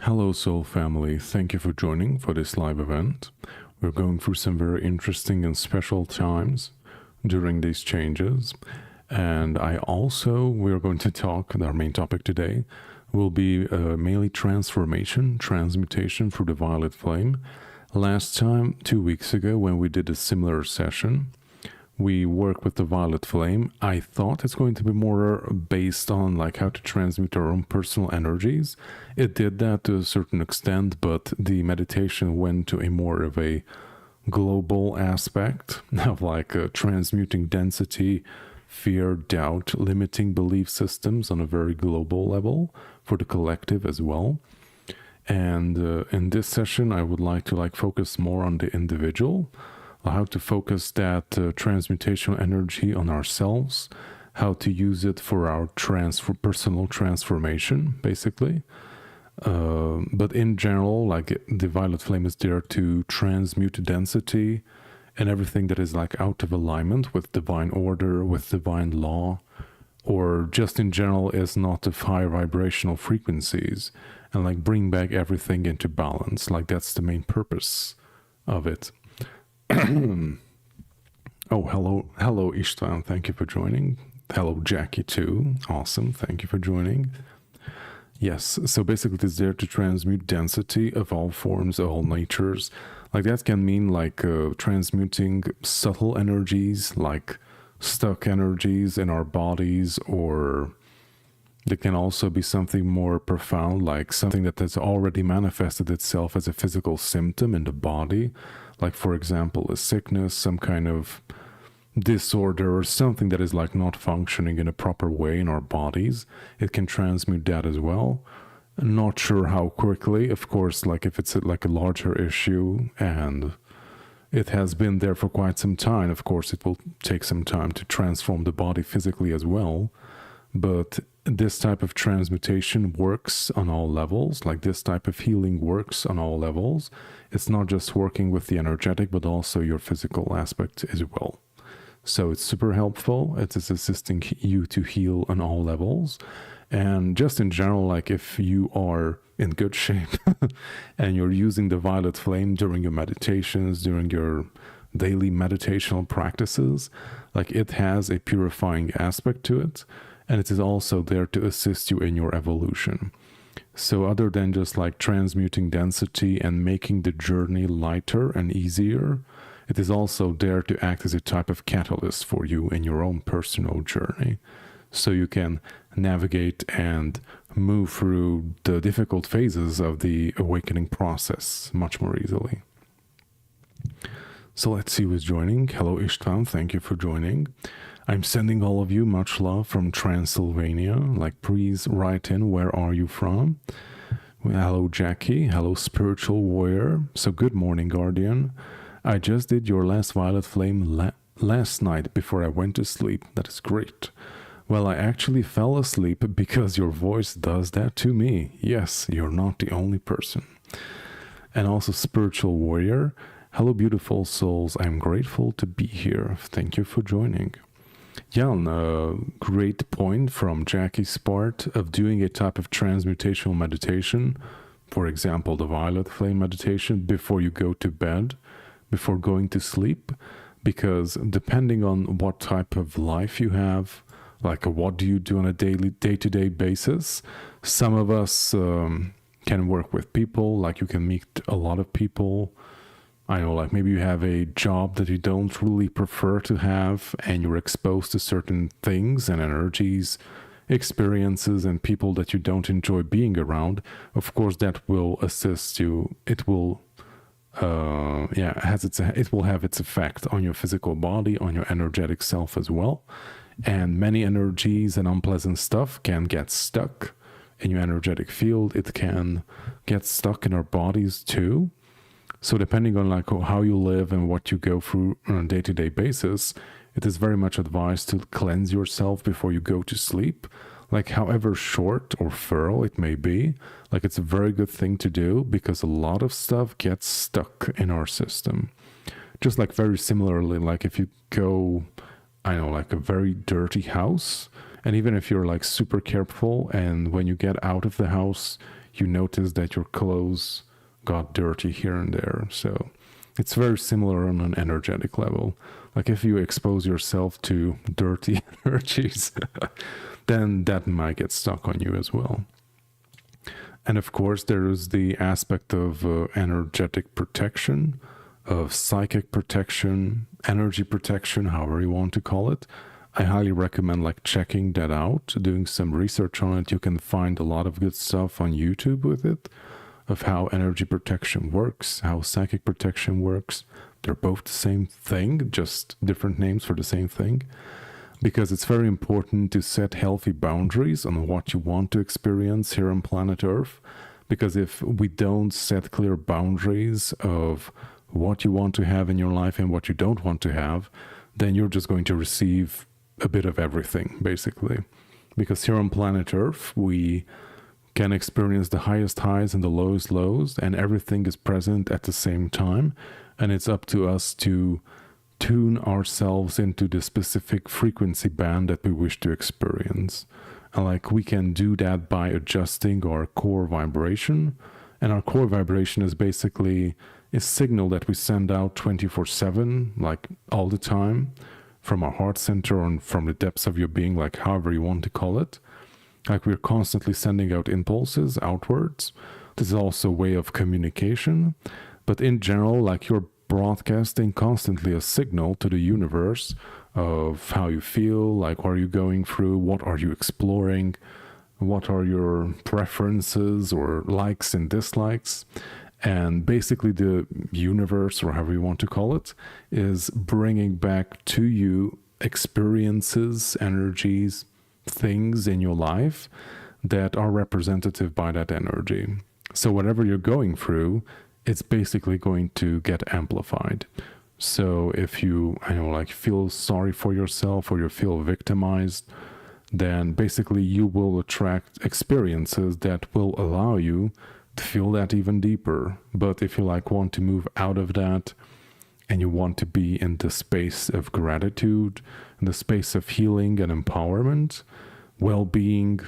Hello, Soul Family. Thank you for joining for this live event. We're going through some very interesting and special times during these changes. And we're going to talk, our main topic today will be mainly transformation, transmutation through the violet flame. Last time, 2 weeks ago, when we did a similar session, we work with the violet flame. I thought it's going to be more based on like how to transmute our own personal energies. It did that to a certain extent, but the meditation went to a more of a global aspect of like transmuting density, fear, doubt, limiting belief systems on a very global level for the collective as well. And in this session, I would like to focus more on the individual, how to focus that transmutational energy on ourselves, how to use it for our personal transformation, basically. But in general, like the violet flame is there to transmute density and everything that is like out of alignment with divine order, with divine law, or just in general is not of high vibrational frequencies, and like bring back everything into balance. Like that's the main purpose of it. Oh, hello Istvan, thank you for joining. Hello Jackie too, awesome, thank you for joining. Yes, so basically it's there to transmute density of all forms, all natures. Like that can mean like transmuting subtle energies, like stuck energies in our bodies, or it can also be something more profound, like something that has already manifested itself as a physical symptom in the body. Like, for example, a sickness, some kind of disorder, or something that is like not functioning in a proper way in our bodies. It can transmute that as well. Not sure how quickly, of course, like if it's like a larger issue and it has been there for quite some time, of course, it will take some time to transform the body physically as well. But this type of transmutation works on all levels. Like this type of healing works on all levels. It's not just working with the energetic, but also your physical aspect as well. So it's super helpful. It is assisting you to heal on all levels. And just in general, like if you are in good shape and you're using the violet flame during your meditations, during your daily meditational practices, like it has a purifying aspect to it. And it is also there to assist you in your evolution. So other than just like transmuting density and making the journey lighter and easier, it is also there to act as a type of catalyst for you in your own personal journey. So you can navigate and move through the difficult phases of the awakening process much more easily. So let's see who's joining. Hello Istvan, thank you for joining. I'm sending all of you much love from Transylvania. Like, please write in, where are you from? Hello, Jackie. Hello, Spiritual Warrior. So, good morning, Guardian. I just did your last violet flame last night before I went to sleep. That is great. Well, I actually fell asleep because your voice does that to me. Yes, you're not the only person. And also, Spiritual Warrior. Hello, beautiful souls. I'm grateful to be here. Thank you for joining. Yeah, great point from Jackie's part of doing a type of transmutational meditation. For example, the violet flame meditation before you go to bed, before going to sleep. Because depending on what type of life you have, like what do you do on a day-to-day basis, some of us can work with people, like you can meet a lot of people. I know, like maybe you have a job that you don't really prefer to have and you're exposed to certain things and energies, experiences and people that you don't enjoy being around. Of course, that will assist you. It will, it will have its effect on your physical body, on your energetic self as well. And many energies and unpleasant stuff can get stuck in your energetic field. It can get stuck in our bodies too. So depending on like how you live and what you go through on a day-to-day basis, it is very much advised to cleanse yourself before you go to sleep. Like however short or thorough it may be, like it's a very good thing to do because a lot of stuff gets stuck in our system. Just like very similarly, like if you go, I know, like a very dirty house, and even if you're like super careful and when you get out of the house, you notice that your clothes got dirty here and there. So it's very similar on an energetic level. Like if you expose yourself to dirty energies, then that might get stuck on you as well. And of course, there is the aspect of energetic protection, of psychic protection, energy protection, however you want to call it. I highly recommend like checking that out, doing some research on it. You can find a lot of good stuff on YouTube with it, of how energy protection works, how psychic protection works. They're both the same thing, just different names for the same thing. Because it's very important to set healthy boundaries on what you want to experience here on planet Earth. Because if we don't set clear boundaries of what you want to have in your life and what you don't want to have, then you're just going to receive a bit of everything, basically. Because here on planet Earth, we can experience the highest highs and the lowest lows, and everything is present at the same time. And it's up to us to tune ourselves into the specific frequency band that we wish to experience. And like we can do that by adjusting our core vibration. And our core vibration is basically a signal that we send out 24/7, like all the time, from our heart center or from the depths of your being, like however you want to call it. Like we're constantly sending out impulses outwards. This is also a way of communication. But in general, like you're broadcasting constantly a signal to the universe of how you feel, like what are you going through, what are you exploring, what are your preferences or likes and dislikes. And basically the universe, or however you want to call it, is bringing back to you experiences, energies, things in your life that are representative by that energy. So whatever you're going through, it's basically going to get amplified. So if you, like feel sorry for yourself or you feel victimized, then basically you will attract experiences that will allow you to feel that even deeper. But if you like want to move out of that and you want to be in the space of gratitude, in the space of healing and empowerment, well-being,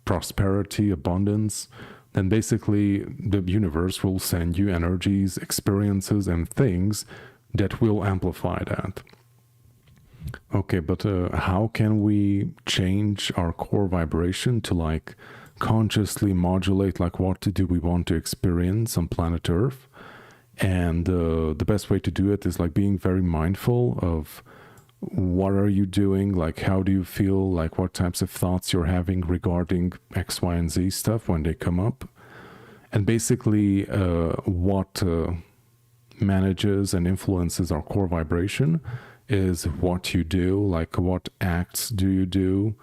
prosperity, abundance, then basically the universe will send you energies, experiences, and things that will amplify that. Okay, but how can we change our core vibration to like consciously modulate like what do we want to experience on planet Earth? And the best way to do it is like being very mindful of what are you doing, like how do you feel, like what types of thoughts you're having regarding X, Y, and Z stuff when they come up. And basically what manages and influences our core vibration is what you do, like what acts do you do,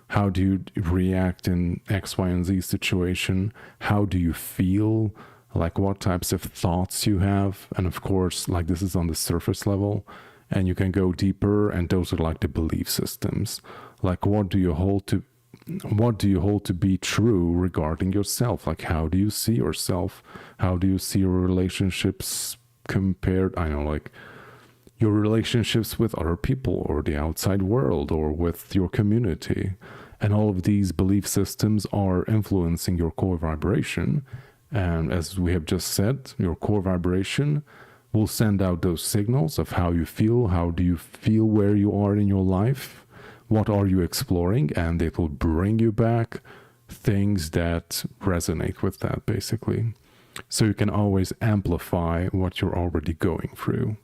how do you react in X, Y, and Z situation, how do you feel, like what types of thoughts you have. And of course, like this is on the surface level, and you can go deeper, and those are like the belief systems. Like what do you hold to be true regarding yourself? Like how do you see yourself? How do you see your relationships compared, like your relationships with other people or the outside world or with your community? And all of these belief systems are influencing your core vibration. And as we have just said, your core vibration will send out those signals of how you feel, how do you feel where you are in your life, what are you exploring, and it will bring you back things that resonate with that, basically. So you can always amplify what you're already going through.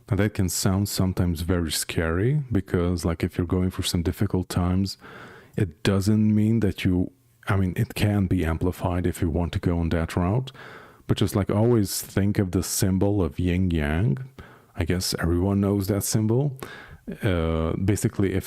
Now that can sound sometimes very scary, because like if you're going through some difficult times, it doesn't mean that it can be amplified if you want to go on that route. But just like always think of the symbol of yin yang. I guess everyone knows that symbol. Basically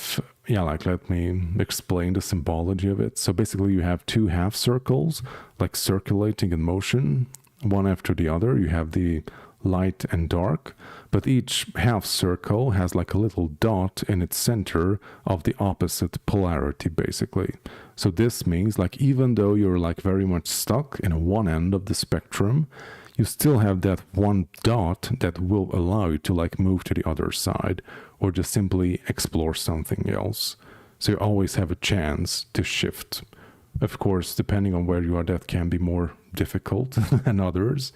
let me explain the symbology of it. So basically you have two half circles, like circulating in motion, one after the other. You have the light and dark, but each half circle has like a little dot in its center of the opposite polarity, basically. So this means like even though you're like very much stuck in one end of the spectrum, you still have that one dot that will allow you to like move to the other side or just simply explore something else. So you always have a chance to shift Of course, depending on where you are, that can be more difficult than others.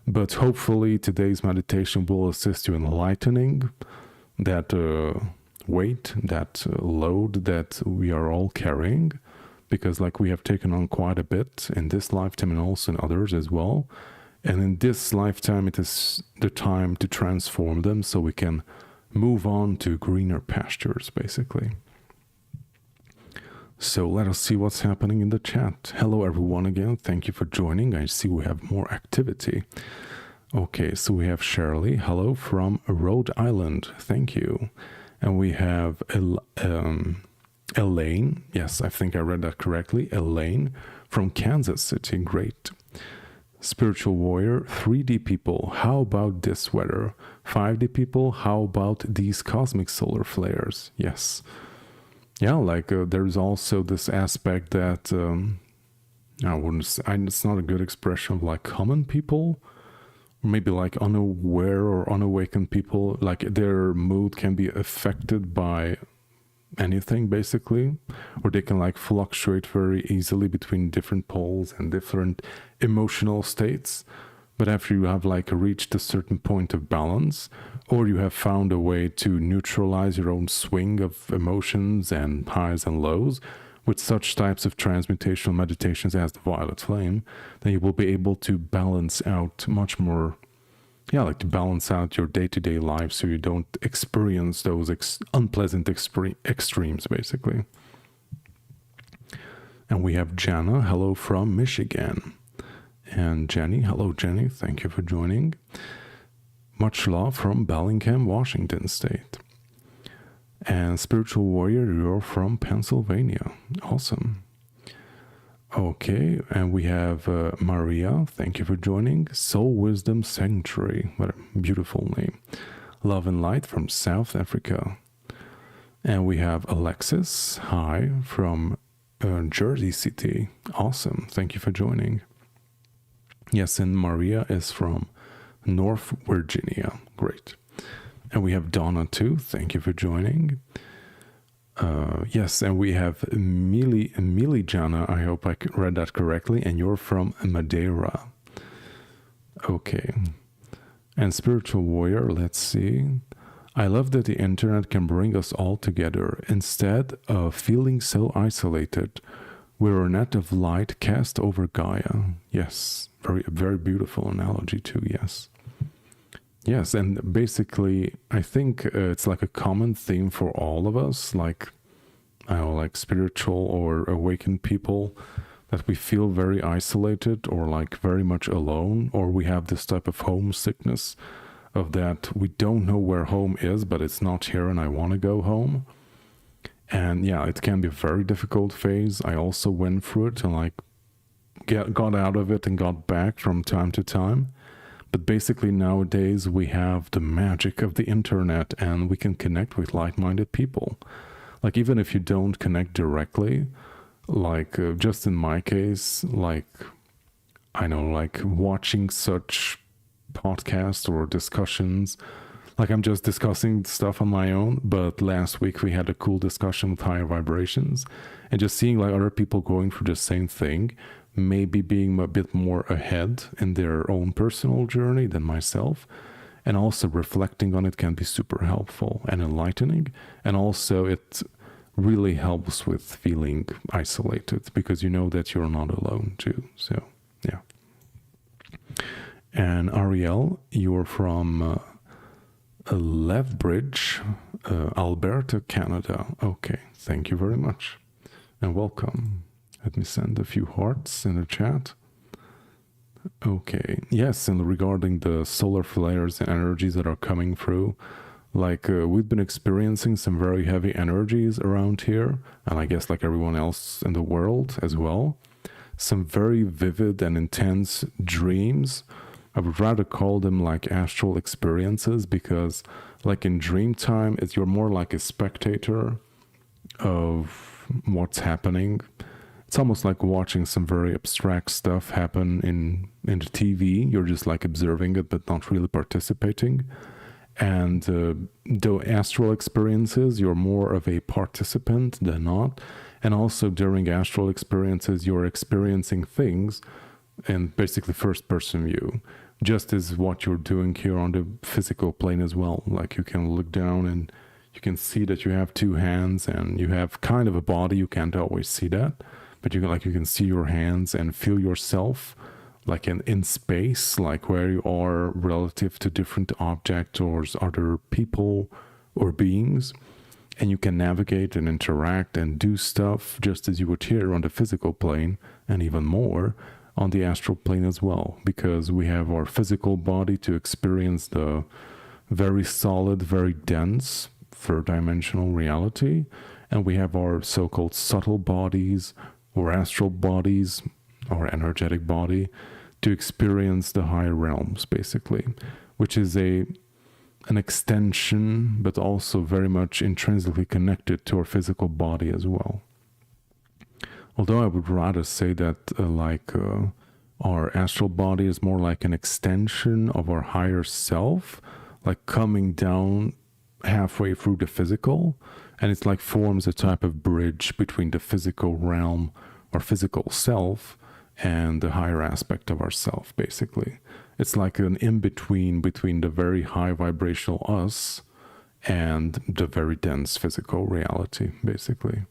But hopefully today's meditation will assist you in lightening that weight, that load that we are all carrying, because like we have taken on quite a bit in this lifetime and also in others as well. And in this lifetime, it is the time to transform them so we can move on to greener pastures, basically. So let us see what's happening in the chat. Hello everyone again. Thank you for joining. I see we have more activity. Okay, so we have Shirley. Hello from Rhode Island. Thank you. And we have Elaine. Yes, I think I read that correctly. Elaine from Kansas City. Great. Spiritual warrior, 3D people, how about this weather? 5D people, how about these cosmic solar flares? Yes. Yeah, like there's also this aspect that I wouldn't say, it's not a good expression of like common people, maybe like unaware or unawakened people, like their mood can be affected by anything basically, or they can like fluctuate very easily between different poles and different emotional states. But after you have like reached a certain point of balance, or you have found a way to neutralize your own swing of emotions and highs and lows with such types of transmutational meditations as the Violet Flame, then you will be able to balance out much more, like to balance out your day-to-day life so you don't experience those unpleasant extremes, basically. And we have Jana, hello from Michigan. And Jenny, hello Jenny, thank you for joining. Much love from Bellingham, Washington State. And Spiritual Warrior, you're from Pennsylvania. Awesome. Okay, and we have Maria, thank you for joining. Soul Wisdom Sanctuary, what a beautiful name. Love and Light from South Africa. And we have Alexis, hi, from Jersey City. Awesome, thank you for joining. Yes, and Maria is from North Virginia. Great. And we have Donna too. Thank you for joining. Yes, and we have Mili Jana. I hope I read that correctly. And you're from Madeira. Okay. And Spiritual Warrior, let's see. I love that the internet can bring us all together. Instead of feeling so isolated, we're a net of light cast over Gaia. Yes, very beautiful analogy too, yes. Yes, and basically, I think it's like a common theme for all of us, like, I don't know, like spiritual or awakened people, that we feel very isolated or like very much alone, or we have this type of homesickness of that we don't know where home is, but it's not here and I want to go home. And yeah, it can be a very difficult phase. I also went through it and like got out of it and got back from time to time. But basically nowadays we have the magic of the internet and we can connect with like-minded people. Like even if you don't connect directly, like just in my case, like, I know, like watching such podcasts or discussions, like I'm just discussing stuff on my own, but last week we had a cool discussion with higher vibrations and just seeing like other people going through the same thing, maybe being a bit more ahead in their own personal journey than myself, and also reflecting on it can be super helpful and enlightening. And also it really helps with feeling isolated because you know that you're not alone too. So yeah. And Ariel, you're from Lethbridge, Alberta, Canada. Okay, thank you very much and welcome. Let me send a few hearts in the chat. Okay, yes, and regarding the solar flares and energies that are coming through, like we've been experiencing some very heavy energies around here, and I guess like everyone else in the world as well. Some very vivid and intense dreams. I would rather call them like astral experiences because like in dream time, you're more like a spectator of what's happening. It's almost like watching some very abstract stuff happen in the TV. You're just like observing it, but not really participating. And the astral experiences, you're more of a participant than not. And also during astral experiences, you're experiencing things in basically first person view, just as what you're doing here on the physical plane as well. Like you can look down and you can see that you have two hands and you have kind of a body. You can't always see that, but you can see your hands and feel yourself like in space, like where you are relative to different objects or other people or beings. And you can navigate and interact and do stuff just as you would here on the physical plane, and even more on the astral plane as well, because we have our physical body to experience the very solid, very dense, third-dimensional reality, and we have our so-called subtle bodies or astral bodies or energetic body to experience the higher realms, basically, which is an extension, but also very much intrinsically connected to our physical body as well. Although I would rather say that our astral body is more like an extension of our higher self, like coming down halfway through the physical, and it's like forms a type of bridge between the physical realm or physical self and the higher aspect of ourself, basically. It's like an in-between between the very high vibrational us and the very dense physical reality, basically.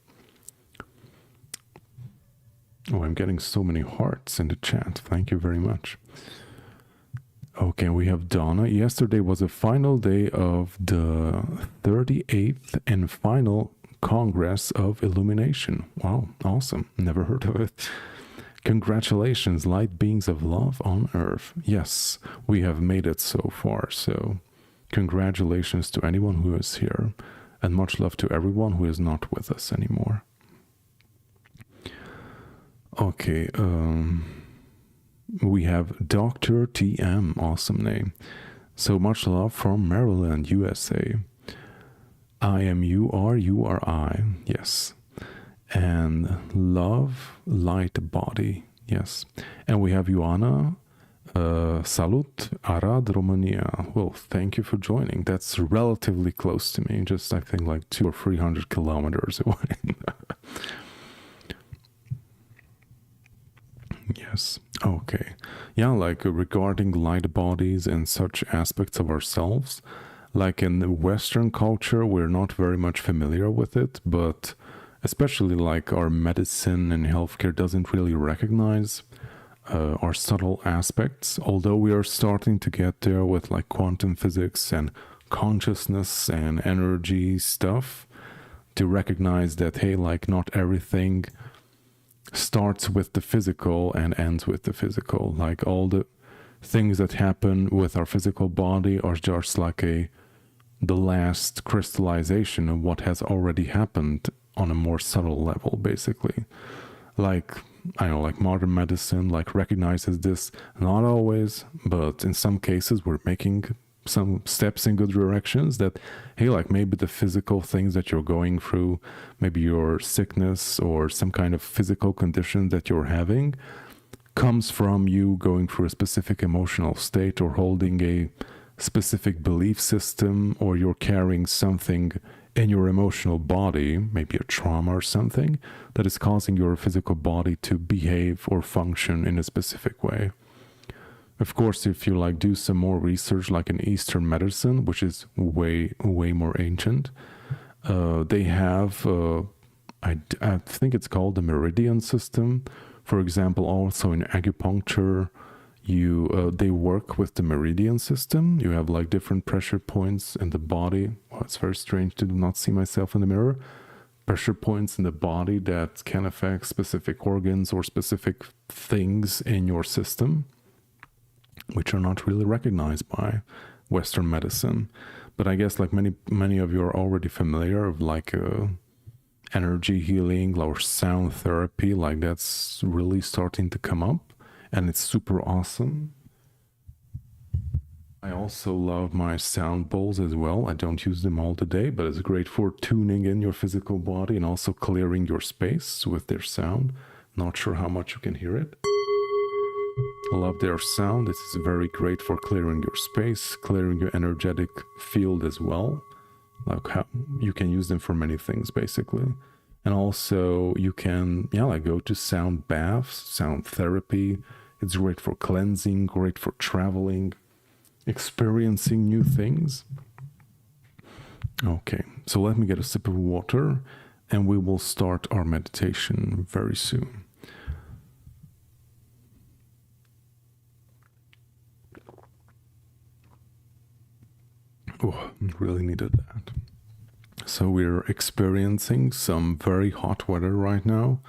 Oh, I'm getting so many hearts in the chat. Thank you very much. Okay, we have Donna. Yesterday was the final day of the 38th and final Congress of Illumination. Wow, awesome. Never heard of it. Congratulations, light beings of love on Earth. Yes, we have made it so far, so congratulations to anyone who is here, and much love to everyone who is not with us anymore. Okay, we have Dr. TM, awesome name. So much love from Maryland, USA. I am you are I, yes. And love, light body, yes. And we have Ioana, Salut, Arad, Romania. Well, thank you for joining. That's relatively close to me, just I think like 200 or 300 kilometers away. Yes, okay. Yeah, like regarding light bodies and such aspects of ourselves, like in the Western culture, we're not very much familiar with it, but especially like our medicine and healthcare doesn't really recognize our subtle aspects, although we are starting to get there with like quantum physics and consciousness and energy stuff to recognize that, hey, like not everything starts with the physical and ends with the physical. Like all the things that happen with our physical body are just like the last crystallization of what has already happened on a more subtle level, basically. Like, I know, like modern medicine, like recognizes this, not always, but in some cases we're making some steps in good directions that, hey, like maybe the physical things that you're going through, maybe your sickness or some kind of physical condition that you're having comes from you going through a specific emotional state or holding a specific belief system, or you're carrying something in your emotional body, maybe a trauma or something, that is causing your physical body to behave or function in a specific way. Of course, if you like do some more research, like in Eastern medicine, which is way more ancient, they have, I think it's called the meridian system. For example, also in acupuncture, they work with the meridian system. You have like different pressure points in the body. Well, it's very strange to not see myself in the mirror. Pressure points in the body that can affect specific organs or specific things in your system, which are not really recognized by Western medicine. But I guess like many of you are already familiar of like energy healing or sound therapy, like that's really starting to come up. And it's super awesome. I also love my sound bowls as well. I don't use them all the day, but it's great for tuning in your physical body and also clearing your space with their sound. Not sure how much you can hear it. I love their sound. This is very great for clearing your space, clearing your energetic field as well. Like how you can use them for many things, basically. And also you can, yeah, like go to sound baths, sound therapy. It's great for cleansing, great for traveling, experiencing new things. Okay, so let me get a sip of water and we will start our meditation very soon. Oh, really needed that. So we're experiencing some very hot weather right now.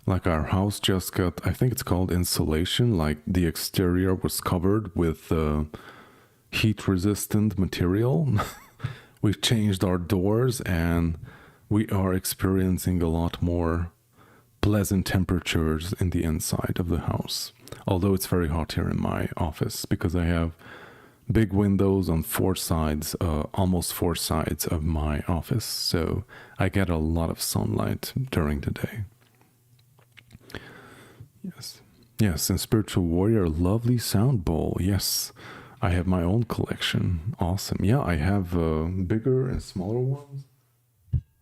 Like our house just got, I think it's called insulation, like the exterior was covered with heat resistant material. We changed our doors and we are experiencing a lot more pleasant temperatures in the inside of the house. Although it's very hot here in my office because I have big windows on almost four sides of my office. So I get a lot of sunlight during the day. Yes. Yes, and Spiritual Warrior, lovely sound bowl. Yes, I have my own collection. Awesome. Yeah, I have bigger and smaller ones.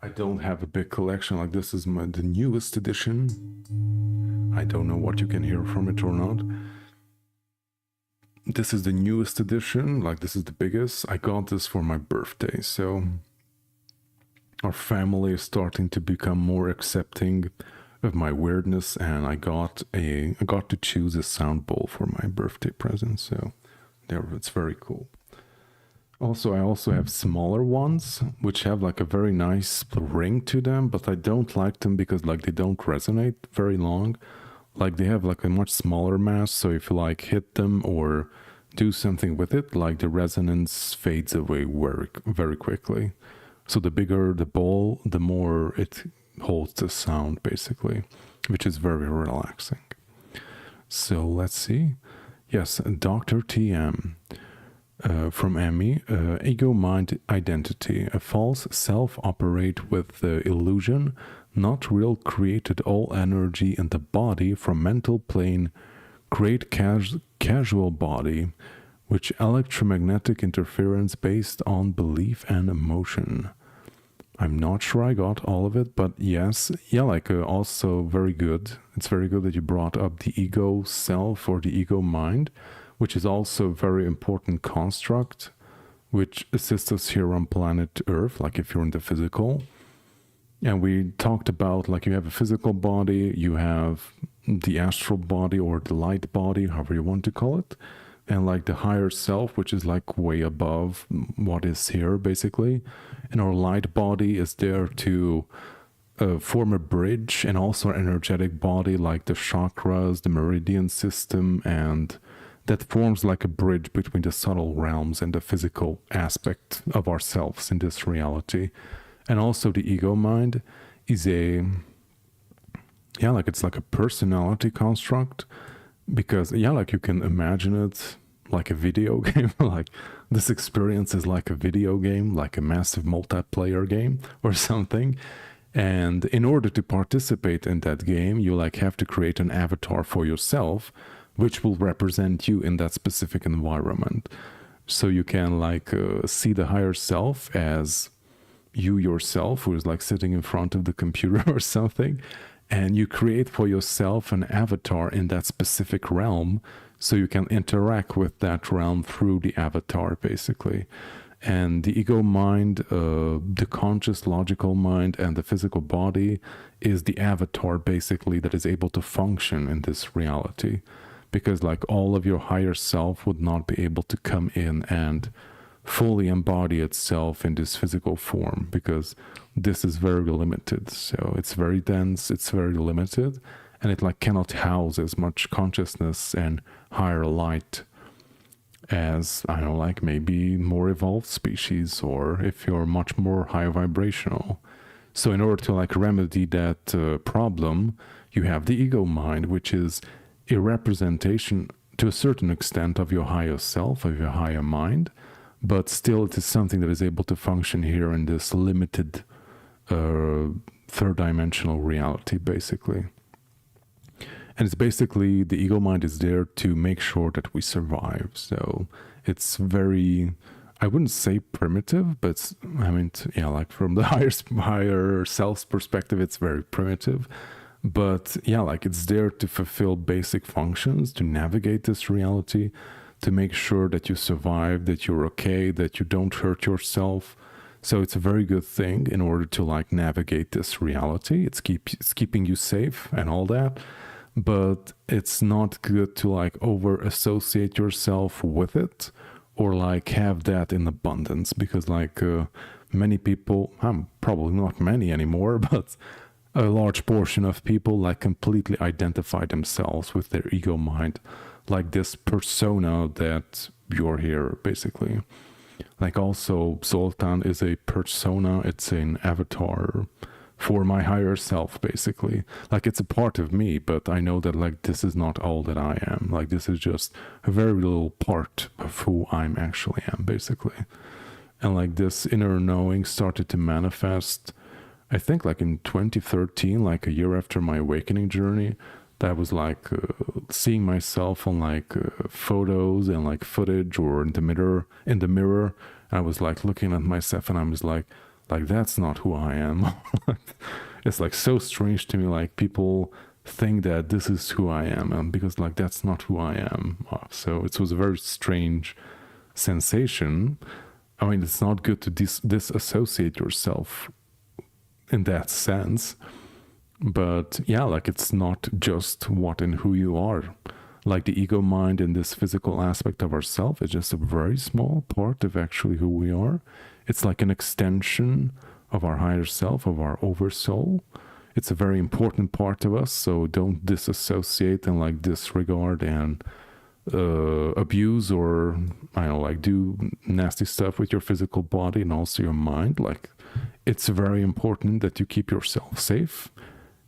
I don't have a big collection. Like this is the newest edition. I don't know what you can hear from it or not. This is the newest edition. Like this is the biggest. I got this for my birthday. So our family is starting to become more accepting of my weirdness, and I got to choose a sound bowl for my birthday present. So there, it's very cool. Also, I also have smaller ones which have like a very nice ring to them, but I don't like them because like they don't resonate very long. Like they have like a much smaller mass, so if you like hit them or do something with it, like the resonance fades away very, very quickly. So the bigger the bowl, the more it holds the sound basically, which is very relaxing. So let's see. Yes, Dr. TM from Emmy, ego mind identity. A false self operate with the illusion, not real, created all energy in the body from mental plane, great casual body, which electromagnetic interference based on belief and emotion. I'm not sure I got all of it, but yes, yeah, like also very good. It's very good that you brought up the ego self or the ego mind, which is also a very important construct, which assists us here on planet Earth, like if you're in the physical. And we talked about like you have a physical body, you have the astral body or the light body, however you want to call it, and like the higher self, which is like way above what is here basically. And our light body is there to form a bridge, and also our energetic body like the chakras, the meridian system, and that forms like a bridge between the subtle realms and the physical aspect of ourselves in this reality. And also the ego mind is like it's like a personality construct, because like you can imagine it like a video game. Like this experience is like a video game, like a massive multiplayer game or something. And in order to participate in that game, you like have to create an avatar for yourself, which will represent you in that specific environment. So you can like see the higher self as you yourself, who is like sitting in front of the computer or something, and you create for yourself an avatar in that specific realm, so you can interact with that realm through the avatar basically. And the ego mind, the conscious logical mind, and the physical body is the avatar basically that is able to function in this reality, because like all of your higher self would not be able to come in and fully embody itself in this physical form, because this is very limited. So it's very dense, it's very limited, and it like cannot house as much consciousness and higher light as, I don't know, like maybe more evolved species, or if you're much more high vibrational. So in order to like remedy that problem, you have the ego mind, which is a representation to a certain extent of your higher self, of your higher mind, but still it is something that is able to function here in this limited third dimensional reality basically. And it's basically, the ego mind is there to make sure that we survive. So it's very, I wouldn't say primitive, but I mean, yeah, like from the higher self's perspective, it's very primitive. But yeah, like it's there to fulfill basic functions, to navigate this reality, to make sure that you survive, that you're okay, that you don't hurt yourself. So it's a very good thing in order to like navigate this reality. It's keeping you safe and all that. But it's not good to like over associate yourself with it, or like have that in abundance, because like many people, probably not many anymore, but a large portion of people like completely identify themselves with their ego mind, like this persona that you're here basically. Like also Zoltan is a persona, it's an avatar for my higher self basically. Like it's a part of me, but I know that like this is not all that I am. Like this is just a very little part of who I'm actually am basically. And like this inner knowing started to manifest, I think like in 2013, like a year after my awakening journey. That was like seeing myself on like photos and like footage or in the mirror. I was like looking at myself and I was like that's not who I am. It's like so strange to me, like people think that this is who I am, because like that's not who I am. So it was a very strange sensation. I mean, it's not good to disassociate yourself in that sense. But yeah, like it's not just what and who you are. Like the ego mind and this physical aspect of ourself is just a very small part of actually who we are. It's like an extension of our higher self, of our oversoul. It's a very important part of us, so don't disassociate and like disregard and abuse or I don't know, like do nasty stuff with your physical body and also your mind. Like it's very important that you keep yourself safe,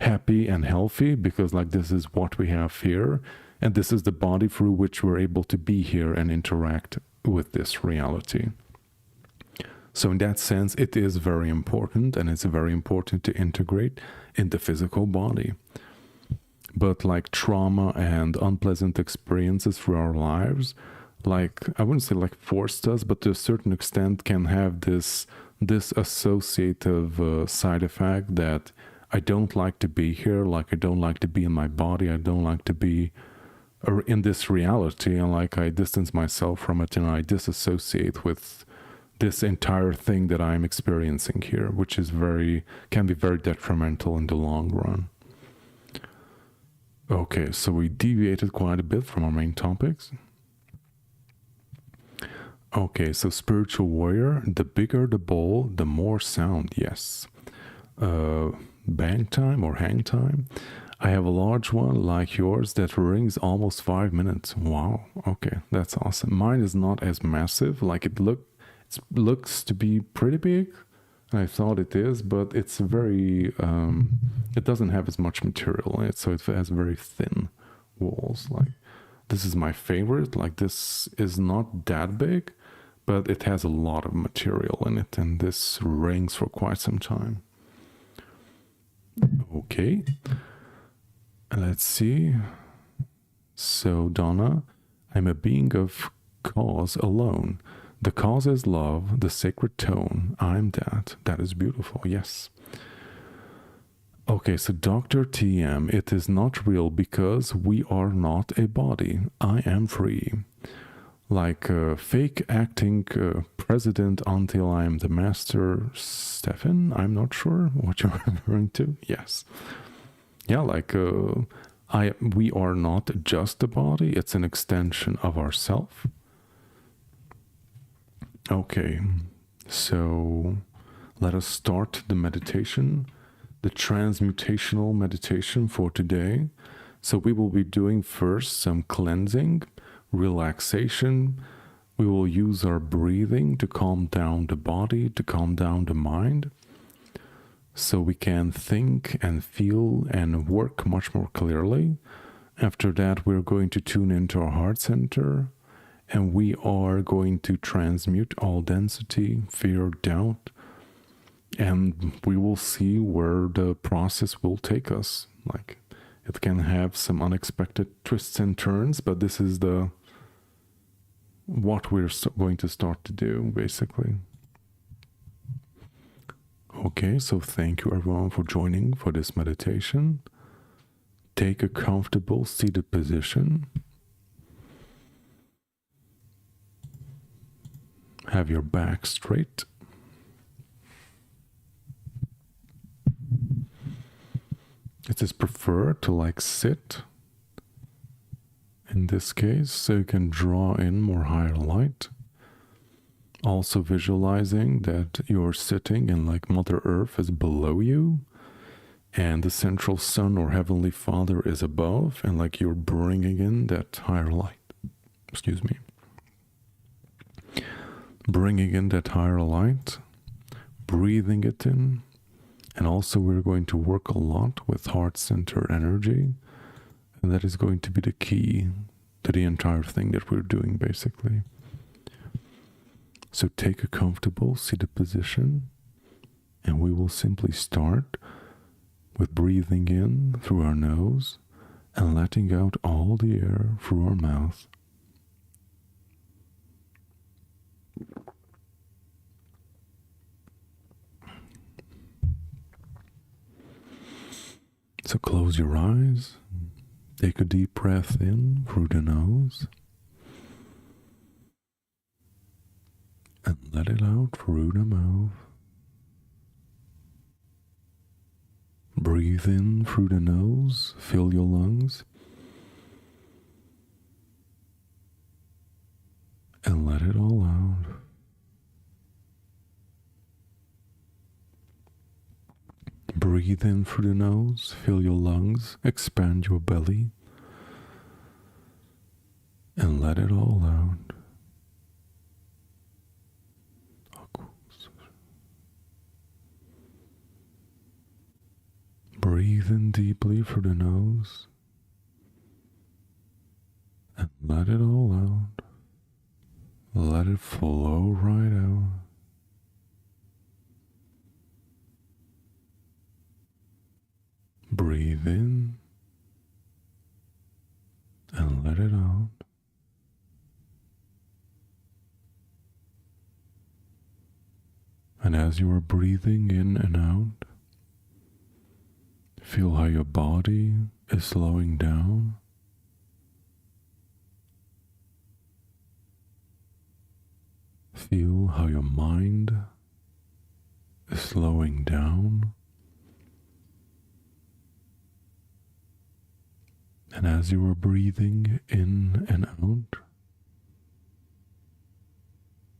happy and healthy, because like this is what we have here, and this is the body through which we're able to be here and interact with this reality. So in that sense, it is very important, and it's very important to integrate in the physical body. But like trauma and unpleasant experiences through our lives, like I wouldn't say like forced us, but to a certain extent can have this associative side effect that I don't like to be here, like I don't like to be in my body, I don't like to be in this reality, and like I distance myself from it and I disassociate with this entire thing that I'm experiencing here, which is can be very detrimental in the long run. Okay, so we deviated quite a bit from our main topics. Okay, so spiritual warrior, the bigger the bowl, the more sound, yes. Bang time or hang time. I have a large one like yours that rings almost 5 minutes. Wow, okay, that's awesome. Mine is not as massive, like it looks to be pretty big. I thought it is, but it's very, it doesn't have as much material in it, so it has very thin walls. Like, this is my favorite. Like, this is not that big, but it has a lot of material in it, and this rings for quite some time. Okay, let's see. So, Donna, I'm a being of cause alone. The cause is love, the sacred tone. I'm that. That is beautiful, yes. Okay, so Dr. TM, it is not real because we are not a body. I am free. Like fake acting president until I am the master. Stefan, I'm not sure what you're referring to. Yes. Yeah, like we are not just a body. It's an extension of ourself. Okay, so let us start the meditation, the transmutational meditation for today. So we will be doing first some cleansing, relaxation. We will use our breathing to calm down the body, to calm down the mind, so we can think and feel and work much more clearly. After that, we're going to tune into our heart center, and we are going to transmute all density, fear, doubt, and we will see where the process will take us. Like, it can have some unexpected twists and turns, but this is the what we're going to start to do, basically. Okay, so thank you everyone for joining for this meditation. Take a comfortable seated position. Have your back straight. It is preferred to sit in this case, so you can draw in more higher light. Also visualizing that you're sitting and Mother Earth is below you and the central sun or Heavenly Father is above, and you're bringing in that higher light. Excuse me. Bringing in that higher light, breathing it in, and also we're going to work a lot with heart center energy, and that is going to be the key to the entire thing that we're doing, basically. So take a comfortable seated position, and we will simply start with breathing in through our nose and letting out all the air through our mouth. So close your eyes, take a deep breath in through the nose, and let it out through the mouth. Breathe in through the nose, fill your lungs, and let it all out. Breathe in through the nose, fill your lungs, expand your belly, and let it all out. Breathe in deeply through the nose and let it all out. Let it flow right out. Breathe in and let it out. And as you are breathing in and out, feel how your body is slowing down. Feel how your mind is slowing down. And as you are breathing in and out,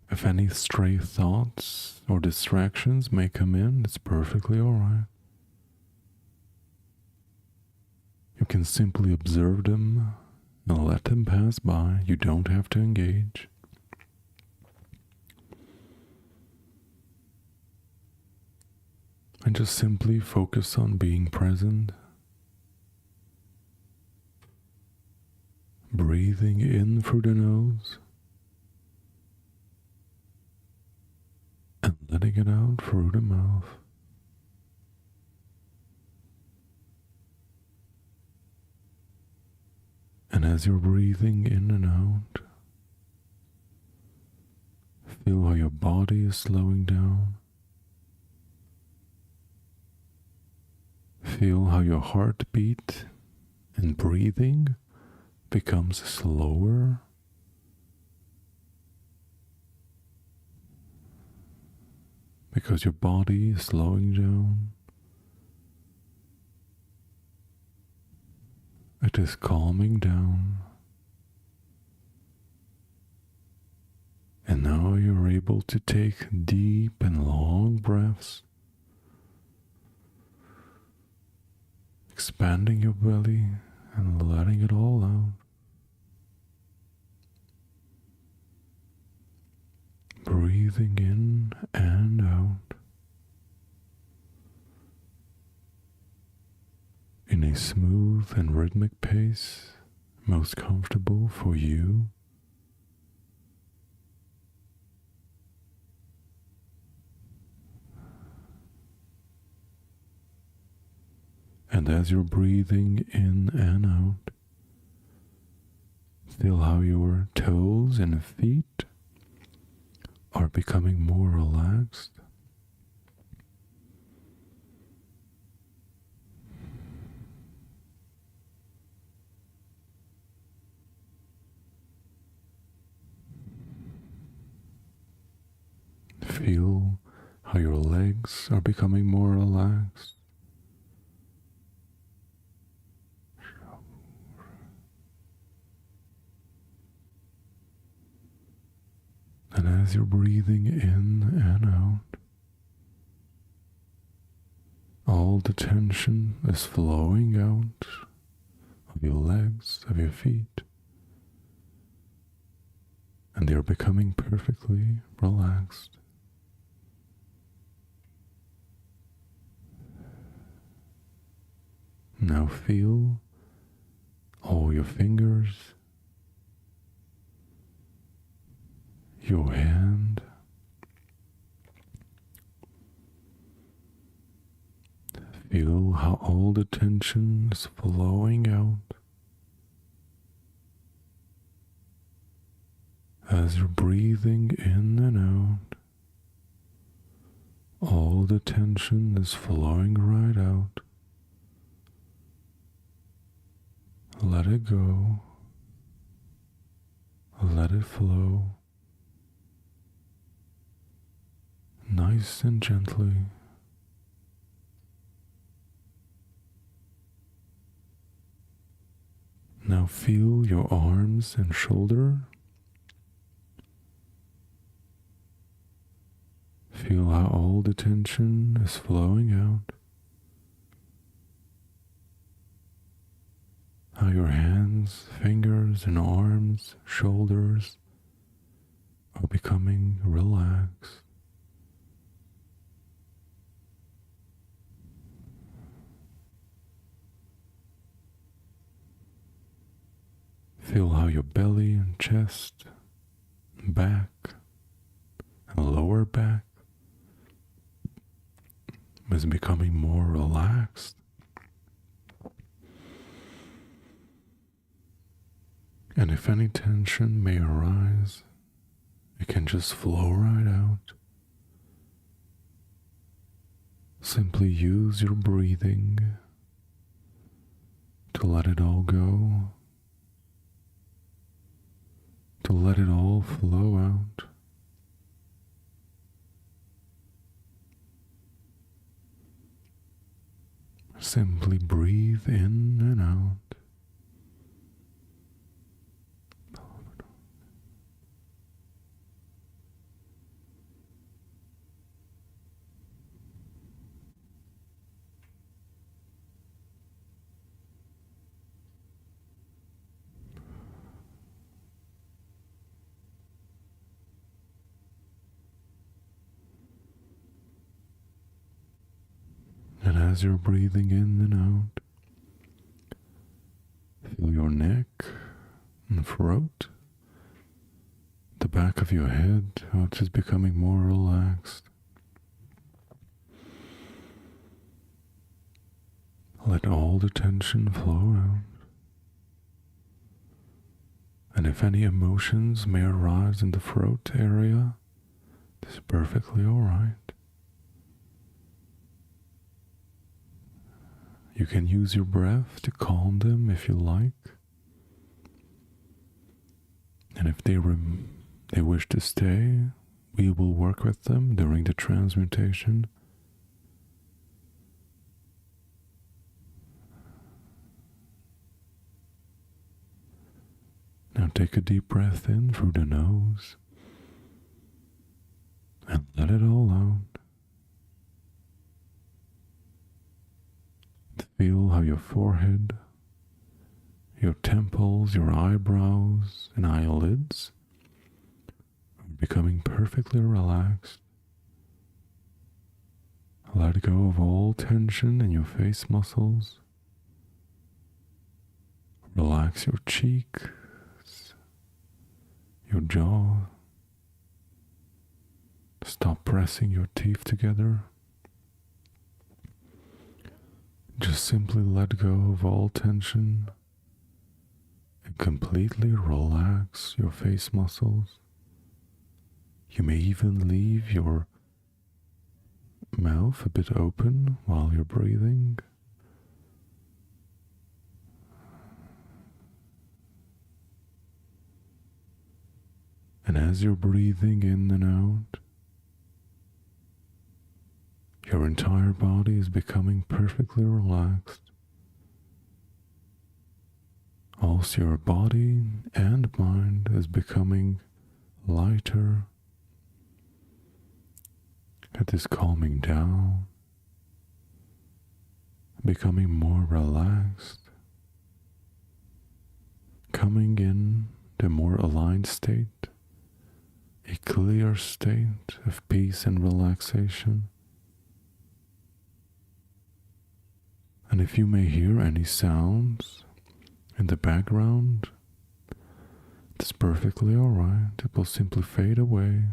if any stray thoughts or distractions may come in, it's perfectly alright. You can simply observe them and let them pass by. You don't have to engage. And just simply focus on being present. Breathing in through the nose and letting it out through the mouth. And as you're breathing in and out, feel how your body is slowing down. Feel how your heartbeat and breathing becomes slower. Because your body is slowing down. It is calming down. And now you're able to take deep and long breaths, expanding your belly and letting it all out. Breathing in and out in a smooth and rhythmic pace, most comfortable for you. And as you're breathing in and out, Feel how your toes and feet are becoming more relaxed. Feel how your legs are becoming more relaxed. And as you're breathing in and out, all the tension is flowing out of your legs, of your feet, and they're becoming perfectly relaxed. Now feel all your fingers, your hand, feel how all the tension is flowing out as you're breathing in and out. All the tension is flowing right out. Let it go. Let it flow. Nice and gently. Now feel your arms and shoulder. Feel how all the tension is flowing out. How your hands, fingers, and arms, shoulders are becoming relaxed. Feel how your belly and chest, back, and lower back is becoming more relaxed. And if any tension may arise, it can just flow right out. Simply use your breathing to let it all go, to let it all flow out. Simply breathe in and out. And as you're breathing in and out, feel your neck and throat, the back of your head, how it's just becoming more relaxed. Let all the tension flow out. And if any emotions may arise in the throat area, this is perfectly all right. You can use your breath to calm them if you like. And if they wish to stay, we will work with them during the transmutation. Now take a deep breath in through the nose and let it all out. Feel how your forehead, your temples, your eyebrows, and eyelids are becoming perfectly relaxed. Let go of all tension in your face muscles. Relax your cheeks, your jaw. Stop pressing your teeth together. Just simply let go of all tension and completely relax your face muscles. You may even leave your mouth a bit open while you're breathing. And as you're breathing in and out, your entire body is becoming perfectly relaxed. Also, your body and mind is becoming lighter. It is calming down, becoming more relaxed, coming in to a more aligned state, a clear state of peace and relaxation. And if you may hear any sounds in the background, it's perfectly alright. It will simply fade away.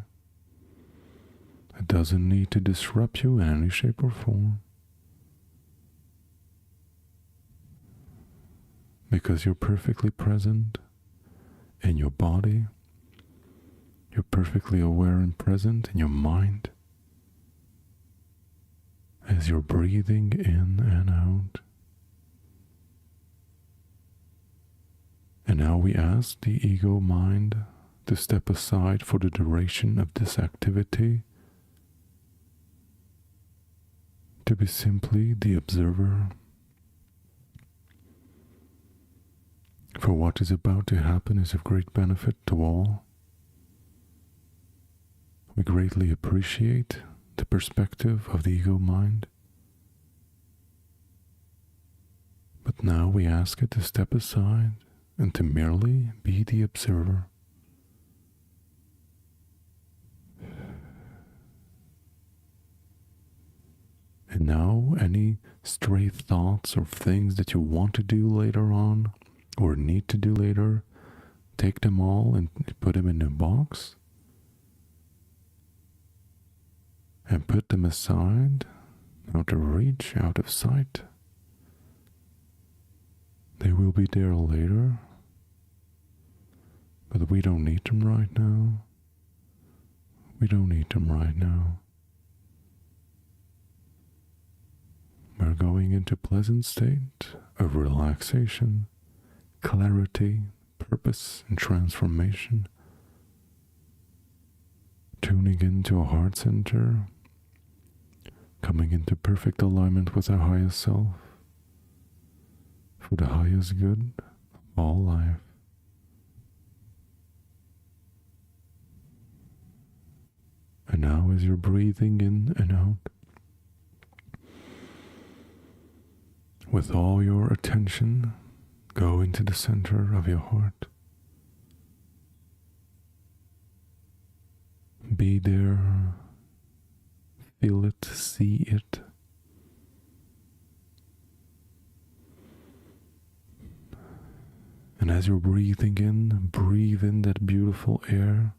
It doesn't need to disrupt you in any shape or form. Because you're perfectly present in your body. You're perfectly aware and present in your mind. As you're breathing in and out. And now we ask the ego mind to step aside for the duration of this activity, to be simply the observer for what is about to happen is of great benefit to all. We greatly appreciate the perspective of the ego mind. But now we ask it to step aside and to merely be the observer. And now any stray thoughts or things that you want to do later on or need to do later, take them all and put them in a box and put them aside, out of reach, out of sight. They will be there later, but we don't need them right now. We don't need them right now. We're going into a pleasant state of relaxation, clarity, purpose, and transformation. Tuning into our heart center, coming into perfect alignment with our highest self, for the highest good of all life. And now as you're breathing in and out, with all your attention, go into the center of your heart. Be there, feel it, see it. And as you're breathing in, breathe in that beautiful air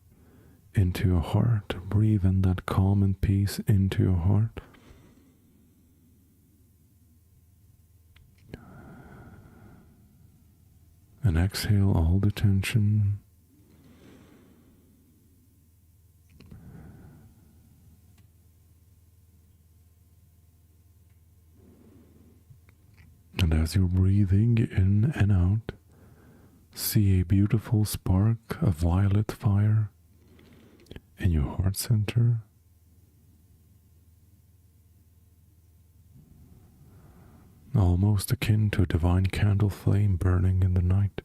into your heart. Breathe in that calm and peace into your heart. And exhale all the tension. And as you're breathing in and out, see a beautiful spark of violet fire in your heart center. Almost akin to a divine candle flame burning in the night.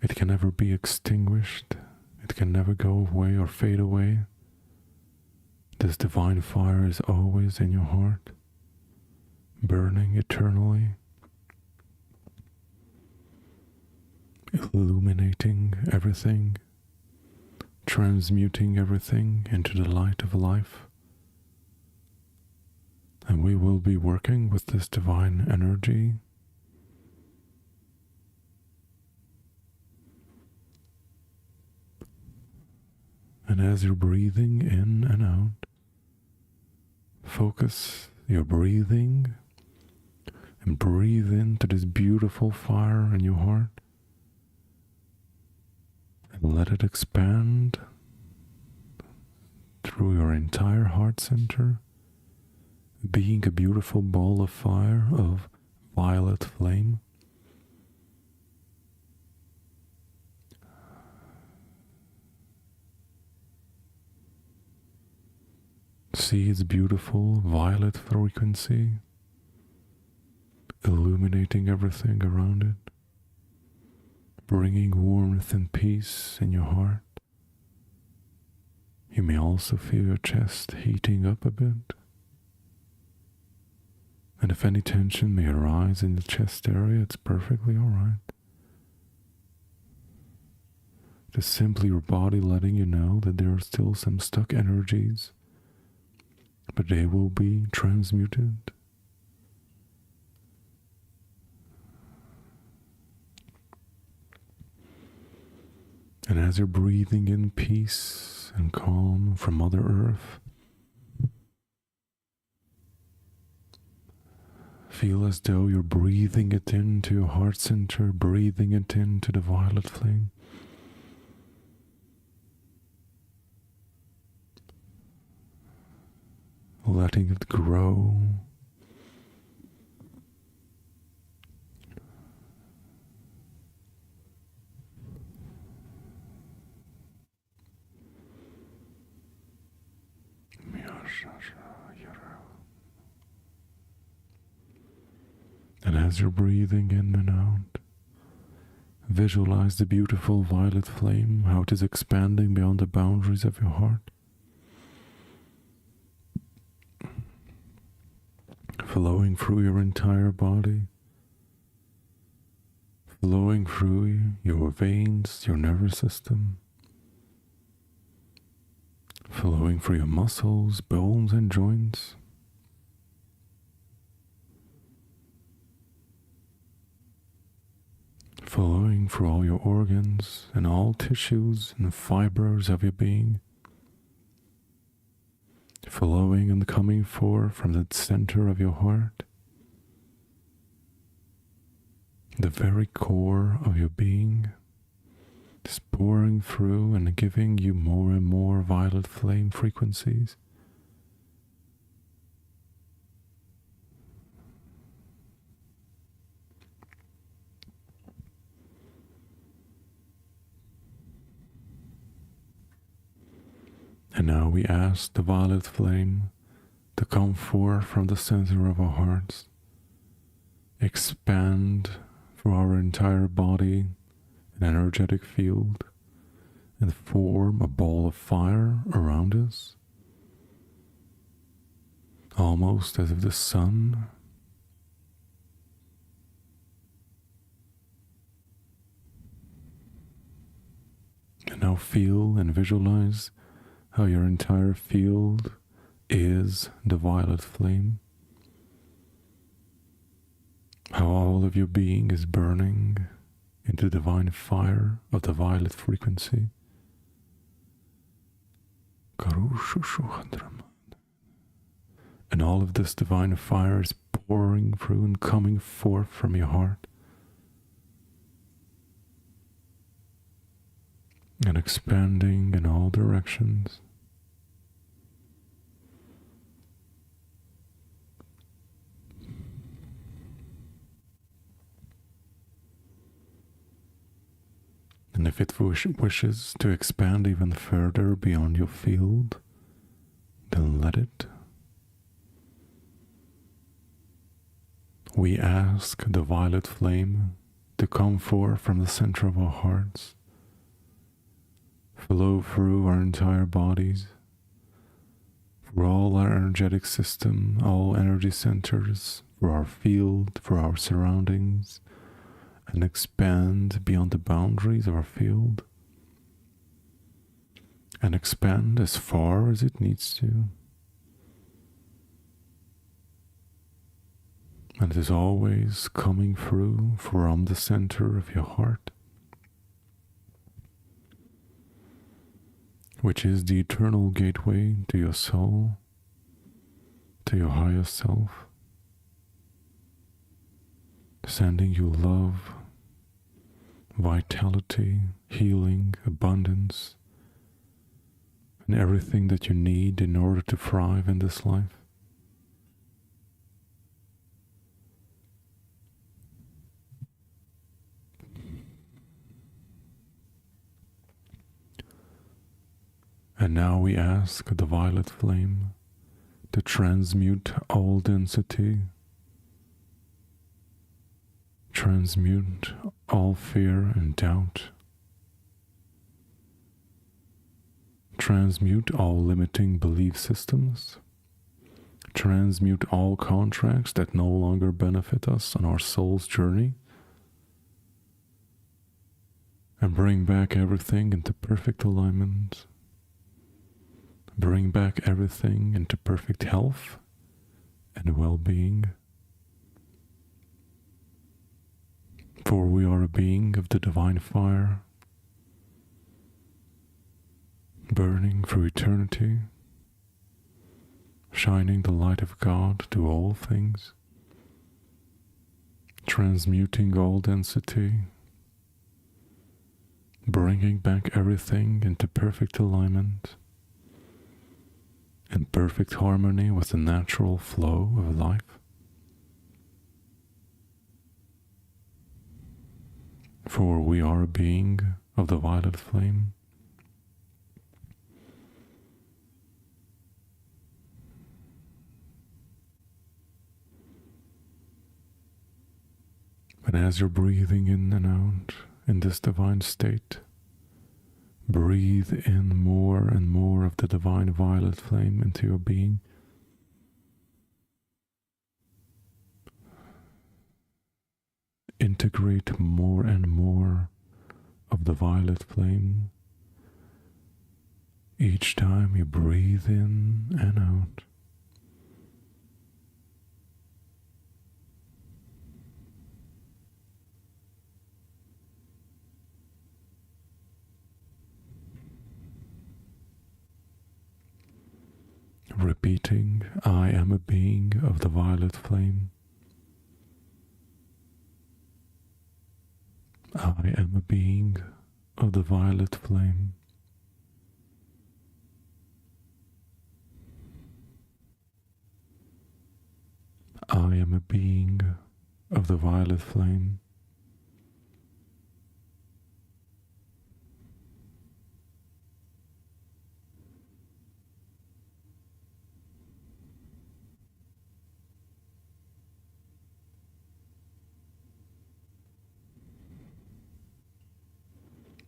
It can never be extinguished. It can never go away or fade away. This divine fire is always in your heart, burning eternally, illuminating everything, transmuting everything into the light of life. And we will be working with this divine energy and as you're breathing in and out, focus your breathing And breathe into this beautiful fire in your heart. And let it expand through your entire heart center, being a beautiful ball of fire of violet flame. See its beautiful violet frequency illuminating everything around it, bringing warmth and peace in your heart. You may also feel your chest heating up a bit. And if any tension may arise in the chest area, it's perfectly alright. Just simply your body letting you know that there are still some stuck energies, but they will be transmuted. And as you're breathing in peace and calm from Mother Earth, feel as though you're breathing it into your heart center, breathing it into the violet flame. Letting it grow. And as you're breathing in and out, visualize the beautiful violet flame, how it is expanding beyond the boundaries of your heart, flowing through your entire body, flowing through your veins, your nervous system, flowing through your muscles, bones, and joints. Flowing through all your organs and all tissues and fibers of your being. Flowing and coming forth from the center of your heart, the very core of your being, just pouring through and giving you more and more violet flame frequencies. And now we ask the violet flame to come forth from the center of our hearts, expand through our entire body, an energetic field, and form a ball of fire around us, almost as if the sun and now feel and visualize how your entire field is the violet flame, how all of your being is burning into the divine fire of the violet frequency. And all of this divine fire is pouring through and coming forth from your heart and expanding in all directions. And if it wishes to expand even further beyond your field, then let it. We ask the violet flame to come forth from the center of our hearts, flow through our entire bodies, through all our energetic system, all energy centers, through our field, through our surroundings, and expand beyond the boundaries of our field, and expand as far as it needs to. And it is always coming through from the center of your heart, which is the eternal gateway to your soul, to your higher self. sending you love, vitality, healing, abundance, and everything that you need in order to thrive in this life. And now we ask the violet flame to transmute all density, transmute all fear and doubt, transmute all limiting belief systems, transmute all contracts that no longer benefit us on our soul's journey, and bring back everything into perfect alignment. Bring back everything into perfect health and well-being. For we are a being of the divine fire, burning through eternity, shining the light of God to all things, transmuting all density, bringing back everything into perfect alignment, in perfect harmony with the natural flow of life. For we are a being of the violet flame. And as you're breathing in and out in this divine state, breathe in more and more of the divine violet flame into your being. Integrate more and more of the violet flame each time you breathe in and out. Repeating, I am a being of the violet flame. I am a being of the violet flame. I am a being of the violet flame.